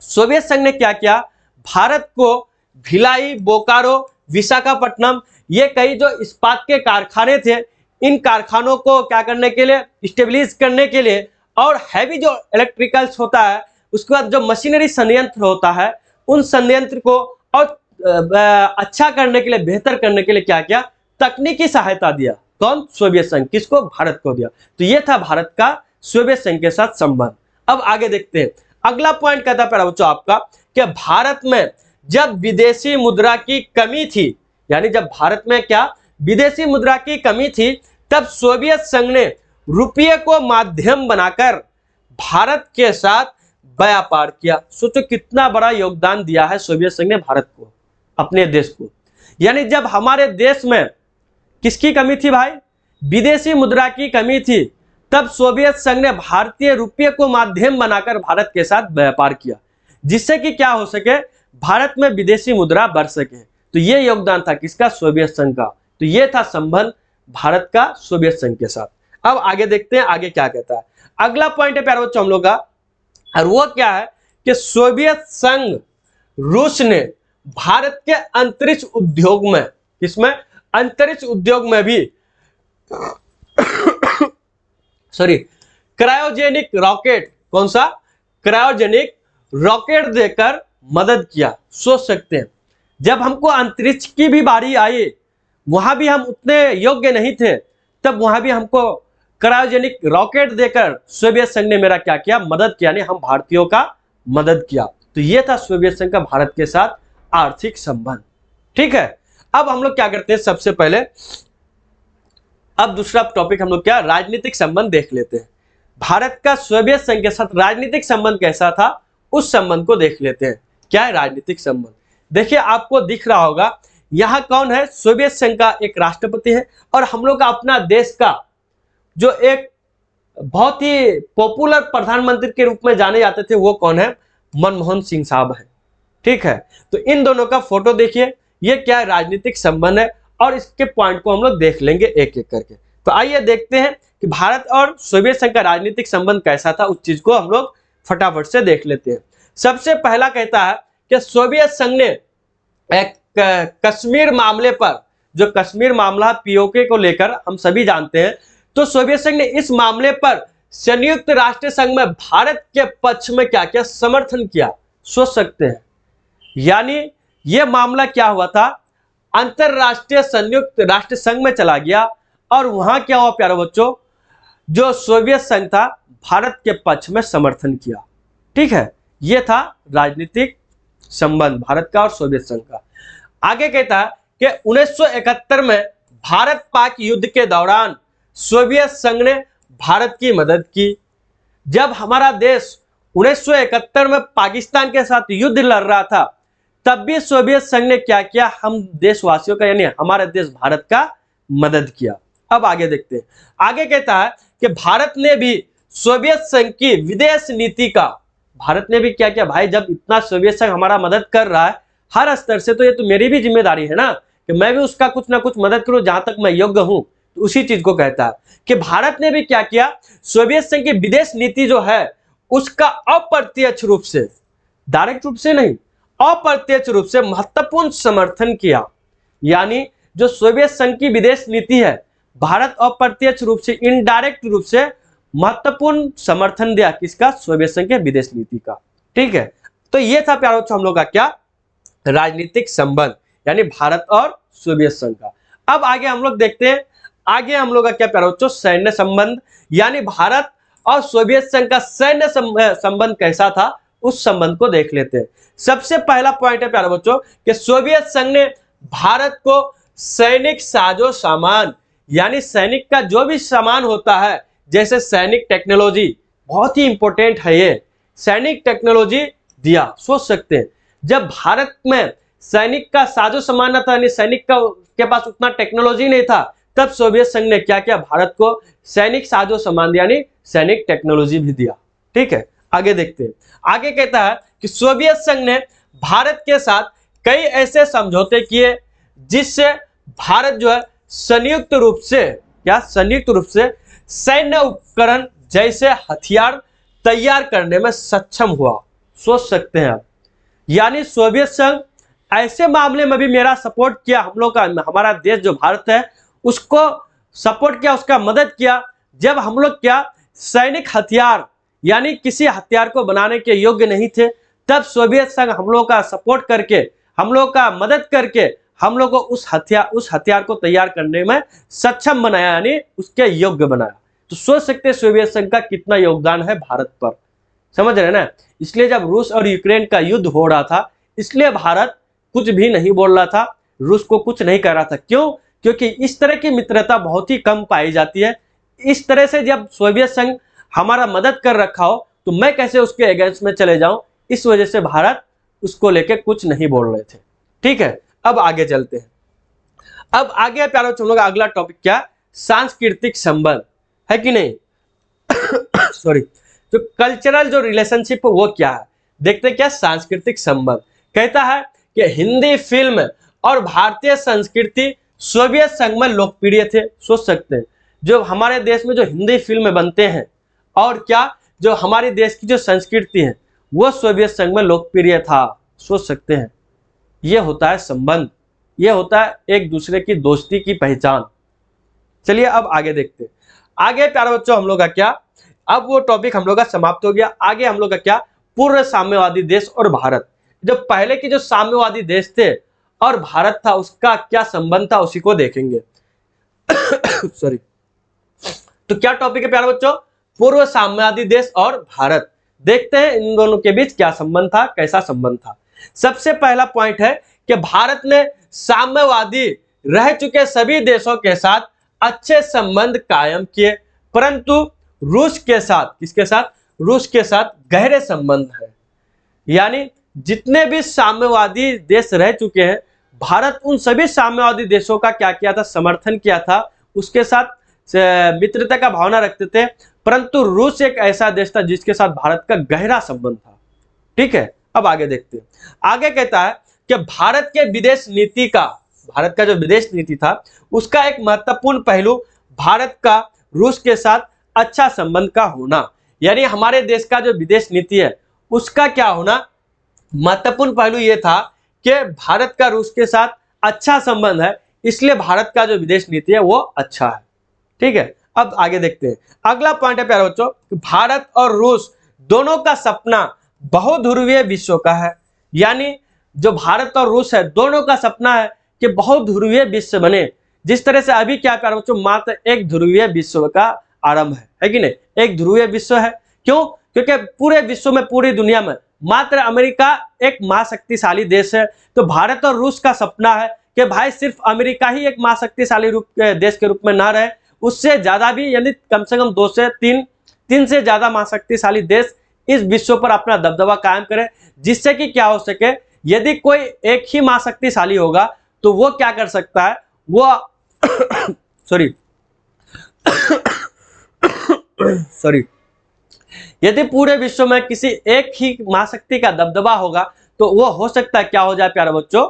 Speaker 1: सोवियत संघ ने क्या किया, भारत को भिलाई, बोकारो, विशाखापट्टनम, ये कई जो इस्पात के कारखाने थे, इन कारखानों को क्या करने के लिए, स्टेबलिश करने के लिए, और हैवी जो इलेक्ट्रिकल्स होता है, उसके बाद जो मशीनरी संयंत्र होता है, उन संयंत्र को और अच्छा करने के लिए, बेहतर करने के लिए क्या किया, तकनीकी सहायता दिया। कौन, सोवियत संघ, किसको, भारत को दिया। तो ये था भारत का सोवियत संघ के साथ संबंध। अब आगे देखते हैं, अगला पॉइंट कहता है प्यारे बच्चों आपका कि भारत में जब विदेशी मुद्रा की कमी थी, यानी जब भारत में क्या, विदेशी मुद्रा की कमी थी, तब सोवियत संघ ने रुपये को माध्यम बनाकर भारत के साथ व्यापार किया। सोचो कितना बड़ा योगदान दिया है सोवियत संघ ने भारत को, अपने देश को। यानी जब हमारे देश में किसकी कमी थी भाई, विदेशी मुद्रा की कमी थी, तब सोवियत संघ ने भारतीय रुपये को माध्यम बनाकर भारत के साथ व्यापार किया, जिससे कि क्या हो सके, भारत में विदेशी मुद्रा बढ़ सके। तो ये योगदान था किसका, सोवियत संघ का। तो ये था संबंध भारत का सोवियत संघ के साथ। अब आगे देखते हैं आगे क्या कहता है। अगला पॉइंट है प्यारे बच्चों हम लोग का, और वो क्या है कि सोवियत संघ रूस ने भारत के अंतरिक्ष उद्योग में, किसमें, अंतरिक्ष उद्योग में भी सॉरी क्रायोजेनिक रॉकेट, कौन सा, क्रायोजेनिक रॉकेट देकर मदद किया। सोच सकते हैं जब हमको अंतरिक्ष की भी बारी आई, वहां भी हम उतने योग्य नहीं थे, तब वहां भी हमको क्रायोजेनिक रॉकेट देकर सोवियत संघ ने मेरा क्या किया, मदद किया, यानी हम भारतीयों का मदद किया। तो यह था सोवियत संघ का भारत के साथ आर्थिक संबंध। ठीक है, अब हम लोग क्या करते हैं, सबसे पहले अब दूसरा टॉपिक हम लोग क्या, राजनीतिक संबंध देख लेते हैं। भारत का सोवियत संघ के साथ राजनीतिक संबंध कैसा था, उस संबंध को देख लेते हैं। क्या है राजनीतिक संबंध, देखिए आपको दिख रहा होगा यहाँ कौन है, सोवियत संघ का एक राष्ट्रपति है, और हम लोग का अपना देश का जो एक बहुत ही पॉपुलर प्रधानमंत्री के रूप में जाने जाते थे वो कौन है, मनमोहन सिंह साहब है। ठीक है, तो इन दोनों का फोटो देखिए, ये क्या है, राजनीतिक संबंध है, और इसके पॉइंट को हम लोग देख लेंगे एक एक करके। तो आइए देखते हैं कि भारत और सोवियत संघ का राजनीतिक संबंध कैसा था, उस चीज को हम लोग फटाफट से देख लेते हैं। सबसे पहला कहता है कि सोवियत संघ ने एक कश्मीर मामले पर, जो कश्मीर मामला पीओके को लेकर हम सभी जानते हैं, तो सोवियत संघ ने इस मामले पर संयुक्त राष्ट्र संघ में भारत के पक्ष में क्या क्या समर्थन किया, सोच सकते हैं। यानी यह मामला क्या हुआ था, अंतरराष्ट्रीय संयुक्त राष्ट्र संघ में चला गया, और वहां क्या हुआ प्यारे बच्चों, जो सोवियत संघ था भारत के पक्ष में समर्थन किया। ठीक है, यह था राजनीतिक संबंध भारत का और सोवियत संघ का। आगे कहता है कि 1971 में भारत पाक युद्ध के दौरान सोवियत संघ ने भारत की मदद की। जब हमारा देश 1971 में पाकिस्तान के साथ युद्ध लड़ रहा था, तब भी सोवियत संघ ने क्या किया, हम देशवासियों का यानी हमारे देश भारत का मदद किया। अब आगे देखते हैं। आगे कहता है कि भारत ने भी सोवियत संघ की विदेश नीति का, भारत ने भी क्या किया भाई, जब इतना सोवियत संघ हमारा मदद कर रहा है हर स्तर से, तो ये तो मेरी भी जिम्मेदारी है ना कि मैं भी उसका कुछ ना कुछ मदद करूं जहां तक मैं योग्य हूं। तो उसी चीज को कहता है कि भारत ने भी क्या किया, सोवियत संघ की विदेश नीति जो है उसका अप्रत्यक्ष रूप से, डायरेक्ट रूप से नहीं, अप्रत्यक्ष रूप से महत्वपूर्ण समर्थन किया। यानी जो सोवियत संघ की विदेश नीति है, भारत अप्रत्यक्ष रूप से, इनडायरेक्ट रूप से महत्वपूर्ण समर्थन दिया किसका, सोवियत संघ के विदेश नीति का। ठीक है, तो ये था प्यारे बच्चों हम लोग का क्या, राजनीतिक संबंध, यानी भारत और सोवियत संघ का। अब आगे हम लोग देखते हैं, आगे हम लोग का क्या प्यारे बच्चों, सैन्य संबंध, यानी भारत और सोवियत संघ का सैन्य संबंध कैसा था, उस संबंध को देख लेते हैं। सबसे पहला पॉइंट है प्यारे बच्चों कि सोवियत संघ ने भारत को सैनिक साजो सामान, यानी सैनिक का जो भी सामान होता है, जैसे सैनिक टेक्नोलॉजी, बहुत ही इंपॉर्टेंट है ये, सैनिक टेक्नोलॉजी दिया। सोच सकते हैं जब भारत में सैनिक का साजो सामान न था, यानी सैनिक के पास उतना टेक्नोलॉजी नहीं था, तब सोवियत संघ ने क्या किया, भारत को सैनिक साजो सामान यानी सैनिक टेक्नोलॉजी भी दिया। ठीक है, आगे देखते हैं। आगे कहता है कि सोवियत संघ ने भारत के साथ कई ऐसे समझौते किए जिससे भारत जो है संयुक्त रूप से, क्या संयुक्त रूप से सैन्य उपकरण जैसे हथियार तैयार करने में सक्षम हुआ। सोच सकते हैं आप, यानी सोवियत संघ ऐसे मामले में भी मेरा सपोर्ट किया, हम लोग का, हमारा देश जो भारत है उसको सपोर्ट किया, उसका मदद किया, जब हम लोग क्या सैनिक हथियार यानी किसी हथियार को बनाने के योग्य नहीं थे, तब सोवियत संघ हम लोग का सपोर्ट करके, हम लोग का मदद करके हम लोग को उस हथियार को तैयार करने में सक्षम बनाया, यानी उसके योग्य बनाया। तो सोच सकते हैं सोवियत संघ का कितना योगदान है भारत पर, समझ रहे ना। इसलिए जब रूस और यूक्रेन का युद्ध हो रहा था, इसलिए भारत कुछ भी नहीं बोल रहा था, रूस को कुछ नहीं कर रहा था। क्यों? क्योंकि इस तरह की मित्रता बहुत ही कम पाई जाती है। इस तरह से जब सोवियत संघ हमारा मदद कर रखा हो तो मैं कैसे उसके अगेंस्ट में चले जाऊं, इस वजह से भारत उसको लेके कुछ नहीं बोल रहे थे। ठीक है, अब आगे चलते हैं। अब आगे प्यारे बच्चों लोग अगला टॉपिक क्या, सांस्कृतिक संबंध है कि नहीं सॉरी, तो कल्चरल जो रिलेशनशिप वो क्या है, देखते हैं क्या सांस्कृतिक संबंध। कहता है कि हिंदी फिल्म और भारतीय संस्कृति सोवियत संघ में लोकप्रिय थे। सोच सकते हैं जो हमारे देश में जो हिंदी फिल्म बनते हैं और क्या जो हमारे देश की जो संस्कृति है वो सोवियत संघ में लोकप्रिय था। सोच सकते हैं, ये होता है संबंध, ये होता है एक दूसरे की दोस्ती की पहचान। चलिए अब आगे देखते हैं। आगे प्यारे बच्चों हम लोग का क्या, अब वो टॉपिक हम लोग का समाप्त हो गया। आगे हम लोग का क्या, पूर्व साम्यवादी देश और भारत। जो पहले के जो साम्यवादी देश थे और भारत था उसका क्या संबंध था, उसी को देखेंगे सॉरी, तो क्या टॉपिक है प्यारे बच्चों, पूर्व साम्यवादी देश और भारत। देखते हैं इन दोनों के बीच क्या संबंध था, कैसा संबंध था। सबसे पहला पॉइंट है कि भारत ने साम्यवादी रह चुके सभी देशों के साथ अच्छे संबंध कायम किए, परंतु रूस के साथ, किसके साथ, रूस के साथ गहरे संबंध है। यानी जितने भी साम्यवादी देश रह चुके हैं भारत उन सभी साम्यवादी देशों का क्या किया था, समर्थन किया था, उसके साथ मित्रता का भावना रखते थे। परंतु रूस एक ऐसा देश था जिसके साथ भारत का गहरा संबंध था। ठीक है, अब आगे देखते हैं। आगे कहता है कि भारत के विदेश नीति का, भारत का जो विदेश नीति था उसका एक महत्वपूर्ण पहलू भारत का रूस के साथ अच्छा संबंध का होना, यानी हमारे देश का जो विदेश नीति है उसका क्या होना, महत्वपूर्ण पहलू यह था कि भारत का रूस के साथ अच्छा संबंध है, इसलिए भारत का जो विदेश नीति है वो अच्छा है। ठीक है, अब आगे देखते हैं। अगला पॉइंट है प्यारे बच्चों, भारत और रूस दोनों का सपना बहुध्रुवीय विश्व का है। यानी जो भारत और रूस है दोनों का सपना है कि बहुध्रुवीय विश्व बने। जिस तरह से अभी क्या प्यारे बच्चों, मात्र एक ध्रुवीय विश्व का आरंभ है कि नहीं, एक ध्रुवीय विश्व है। क्यों? क्योंकि पूरे विश्व में, पूरी दुनिया में मात्र अमेरिका एक महाशक्तिशाली देश है। तो भारत और रूस का सपना है कि भाई सिर्फ अमेरिका ही एक महाशक्तिशाली देश के रूप में ना रहे, उससे ज्यादा भी, यानी कम से कम 2 से 3 से ज्यादा महाशक्तिशाली देश इस विश्व पर अपना दबदबा कायम करे, जिससे कि क्या हो सके, यदि कोई एक ही महाशक्तिशाली होगा तो वो क्या कर सकता है, वो सॉरी यदि पूरे विश्व में किसी एक ही महाशक्ति का दबदबा होगा तो वो हो सकता है क्या हो जाए प्यारे बच्चों,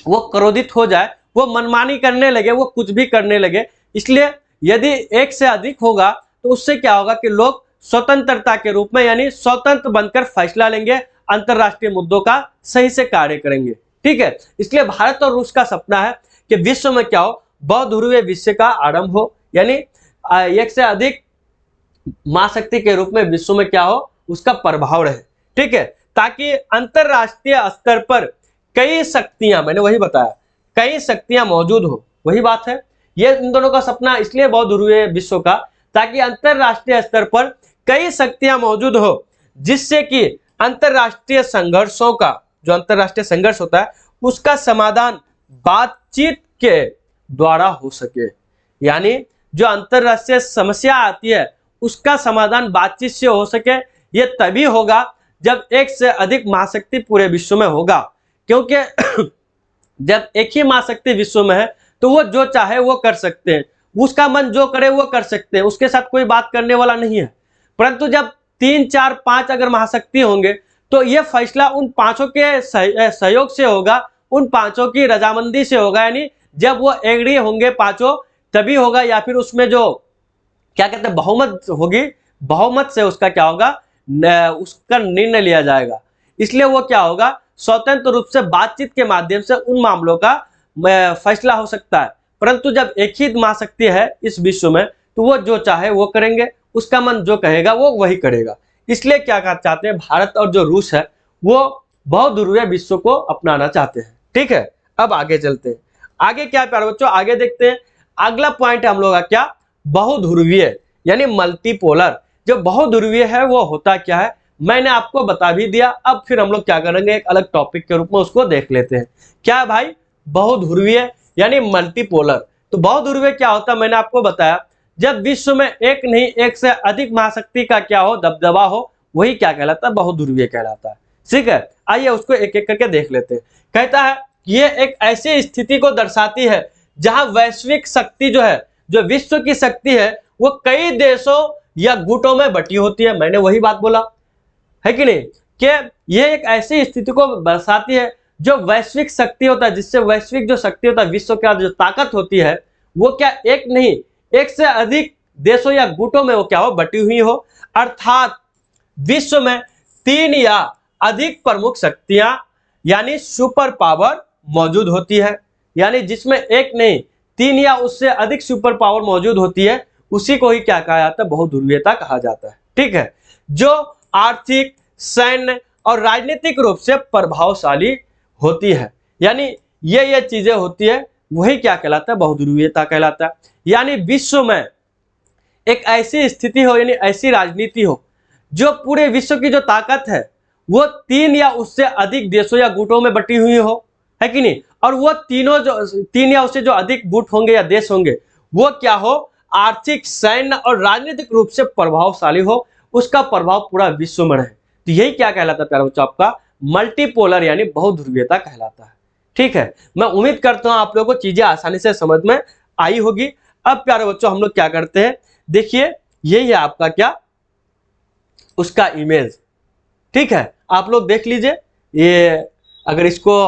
Speaker 1: वो क्रोधित हो जाए, वो मनमानी करने लगे, वो कुछ भी करने लगे। इसलिए यदि एक से अधिक होगा तो उससे क्या होगा कि लोग स्वतंत्रता के रूप में, यानी स्वतंत्र बनकर फैसला लेंगे, अंतरराष्ट्रीय मुद्दों का सही से कार्य करेंगे। ठीक है, इसलिए भारत और रूस का सपना है कि विश्व में क्या हो, बहुध्रुवीय विश्व का आरंभ हो, यानी एक से अधिक महाशक्ति के रूप में विश्व में क्या हो, उसका प्रभाव रहे। ठीक है, ताकि अंतरराष्ट्रीय स्तर पर कई शक्तियां, मैंने वही बताया, कई शक्तियां मौजूद हो, वही बात है। ये इन दोनों का सपना इसलिए बहुध्रुवीय विश्व का, ताकि अंतरराष्ट्रीय स्तर पर कई शक्तियां मौजूद हो, जिससे कि अंतरराष्ट्रीय संघर्षों का, जो अंतरराष्ट्रीय संघर्ष होता है उसका समाधान बातचीत के द्वारा हो सके। यानी जो अंतरराष्ट्रीय समस्या आती है उसका समाधान बातचीत से हो सके। ये तभी होगा जब एक से अधिक महाशक्ति पूरे विश्व में होगा, क्योंकि जब एक ही महाशक्ति विश्व में है तो वो जो चाहे वो कर सकते हैं, उसका मन जो करे वो कर सकते हैं, उसके साथ कोई बात करने वाला नहीं है। परंतु जब 3, 4, 5 अगर महाशक्ति होंगे तो ये फैसला उन पांचों के सहयोग से होगा, उन पांचों की रजामंदी से होगा। यानी जब वो एग्री होंगे पांचों तभी होगा, या फिर उसमें जो क्या कहते हैं बहुमत होगी, बहुमत से उसका क्या होगा, उसका निर्णय लिया जाएगा। इसलिए वो क्या होगा, स्वतंत्र रूप से बातचीत के माध्यम से उन मामलों का फैसला हो सकता है। परंतु जब एक ही महाशक्ति है इस विश्व में तो वो जो चाहे वो करेंगे, उसका मन जो कहेगा वो वही करेगा। इसलिए क्या चाहते हैं, भारत और जो रूस है वो बहुध्रुवीय विश्व को अपनाना चाहते हैं। ठीक है, अब आगे चलते हैं। आगे क्या प्यारे बच्चों, आगे देखते हैं। अगला पॉइंट है हम लोग का क्या, बहुध्रुवीय यानी मल्टीपोलर। जो बहुध्रुवीय है वो होता क्या है, मैंने आपको बता भी दिया। अब फिर हम लोग क्या करेंगे, एक अलग टॉपिक के रूप में उसको देख लेते हैं। क्या भाई, बहुध्रुवीय यानी मल्टीपोलर। तो बहुध्रुवीय क्या होता है, मैंने आपको बताया, जब विश्व में एक नहीं एक से अधिक महाशक्ति का क्या हो, दबदबा हो, वही क्या कहलाता है, बहुध्रुवीय कहलाता है। ठीक है, आइए उसको एक एक करके देख लेते हैं। कहता है ये एक ऐसी स्थिति को दर्शाती है जहां वैश्विक शक्ति जो है, जो विश्व की शक्ति है, वो कई देशों या गुटों में बटी होती है। मैंने वही बात बोला है कि नहीं, कि ये एक ऐसी स्थिति को दर्शाती है जो वैश्विक शक्ति होता है, जिससे वैश्विक जो शक्ति होता है, विश्व की जो ताकत होती है, वो क्या एक नहीं एक से अधिक देशों या गुटों में वो क्या हो, बटी हुई हो। अर्थात विश्व में 3 या अधिक प्रमुख शक्तियां यानी सुपर पावर मौजूद होती है। यानी जिसमें एक नहीं 3 या उससे अधिक सुपर पावर मौजूद होती है, उसी को ही क्या कहा जाता है, बहुध्रुवीयता कहा जाता है। ठीक है, जो आर्थिक, सैन्य और राजनीतिक रूप से प्रभावशाली होती है। यानी ये चीजें होती है, वही क्या कहलाता है, बहुध्रुवीयता कहलाता है। यानी विश्व में एक ऐसी स्थिति हो, यानी ऐसी राजनीति हो, जो पूरे विश्व की जो ताकत है वो 3 या उससे अधिक देशों या गुटों में बटी हुई हो, है कि नहीं। और वो तीनों जो 3 या उससे जो अधिक गुट होंगे या देश होंगे, वो क्या हो, आर्थिक, सैन्य और राजनीतिक रूप से प्रभावशाली हो, उसका प्रभाव पूरा विश्व में रहे। तो यही क्या कहलाता है प्यारे बच्चों, आपका मल्टीपोलर यानी बहुध्रुवीयता कहलाता है। ठीक है, मैं उम्मीद करता हूं आप लोगों को चीजें आसानी से समझ में आई होगी। अब प्यारे बच्चों हम लोग क्या करते हैं, देखिए यही है आपका क्या, उसका इमेज। ठीक है, आप लोग देख लीजिए, ये अगर इसको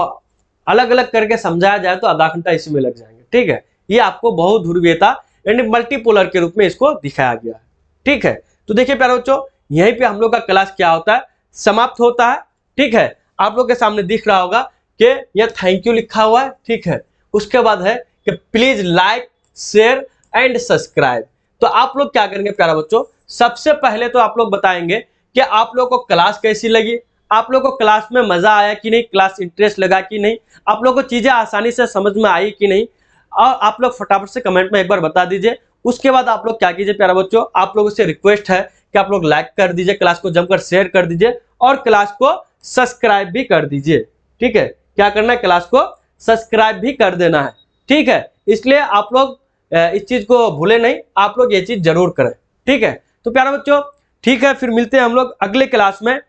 Speaker 1: अलग अलग करके समझाया जाए तो आधा घंटा इसी में लग जाएंगे। ठीक है, ये आपको बहुध्रुवीयता यानी मल्टीपोलर के रूप में इसको दिखाया गया है। ठीक है, तो देखिए प्यारे बच्चों, यहीं पे हम लोग का क्लास क्या होता है, समाप्त होता है। ठीक है, आप लोग के सामने दिख रहा होगा कि यह थैंक यू लिखा हुआ है। ठीक है, उसके बाद है कि please like share and subscribe. तो आप लोग क्या करेंगे प्यारे बच्चों, सबसे पहले तो आप लोग बताएंगे कि आप लोग को क्लास कैसी लगी, आप लोग को क्लास में मजा आया कि नहीं, क्लास इंटरेस्ट लगा कि नहीं, आप लोग को चीजें आसानी से समझ में आई कि नहीं, और आप लोग फटाफट से कमेंट में एक बार बता दीजिए। उसके बाद आप लोग क्या कीजिए प्यारे बच्चों, आप लोगों से रिक्वेस्ट है कि आप लोग लाइक कर दीजिए, क्लास को जमकर शेयर कर दीजिए और क्लास को सब्सक्राइब भी कर दीजिए। ठीक है, क्या करना है, क्लास को सब्सक्राइब भी कर देना है। ठीक है, इसलिए आप लोग इस चीज को भूले नहीं, आप लोग ये चीज जरूर करें। ठीक है, तो प्यारे बच्चों ठीक है, फिर मिलते हैं हम लोग अगले क्लास में,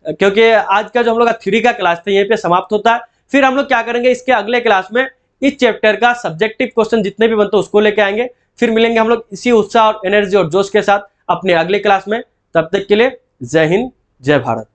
Speaker 1: क्योंकि आज का जो हम लोग का थ्योरी का क्लास था यहीं पे समाप्त होता है। फिर हम लोग क्या करेंगे, इसके अगले क्लास में इस चैप्टर का सब्जेक्टिव क्वेश्चन जितने भी बनते हैं उसको लेके आएंगे। फिर मिलेंगे हम लोग इसी उत्साह और एनर्जी और जोश के साथ अपने अगले क्लास में। तब तक के लिए जय हिंद, जय भारत।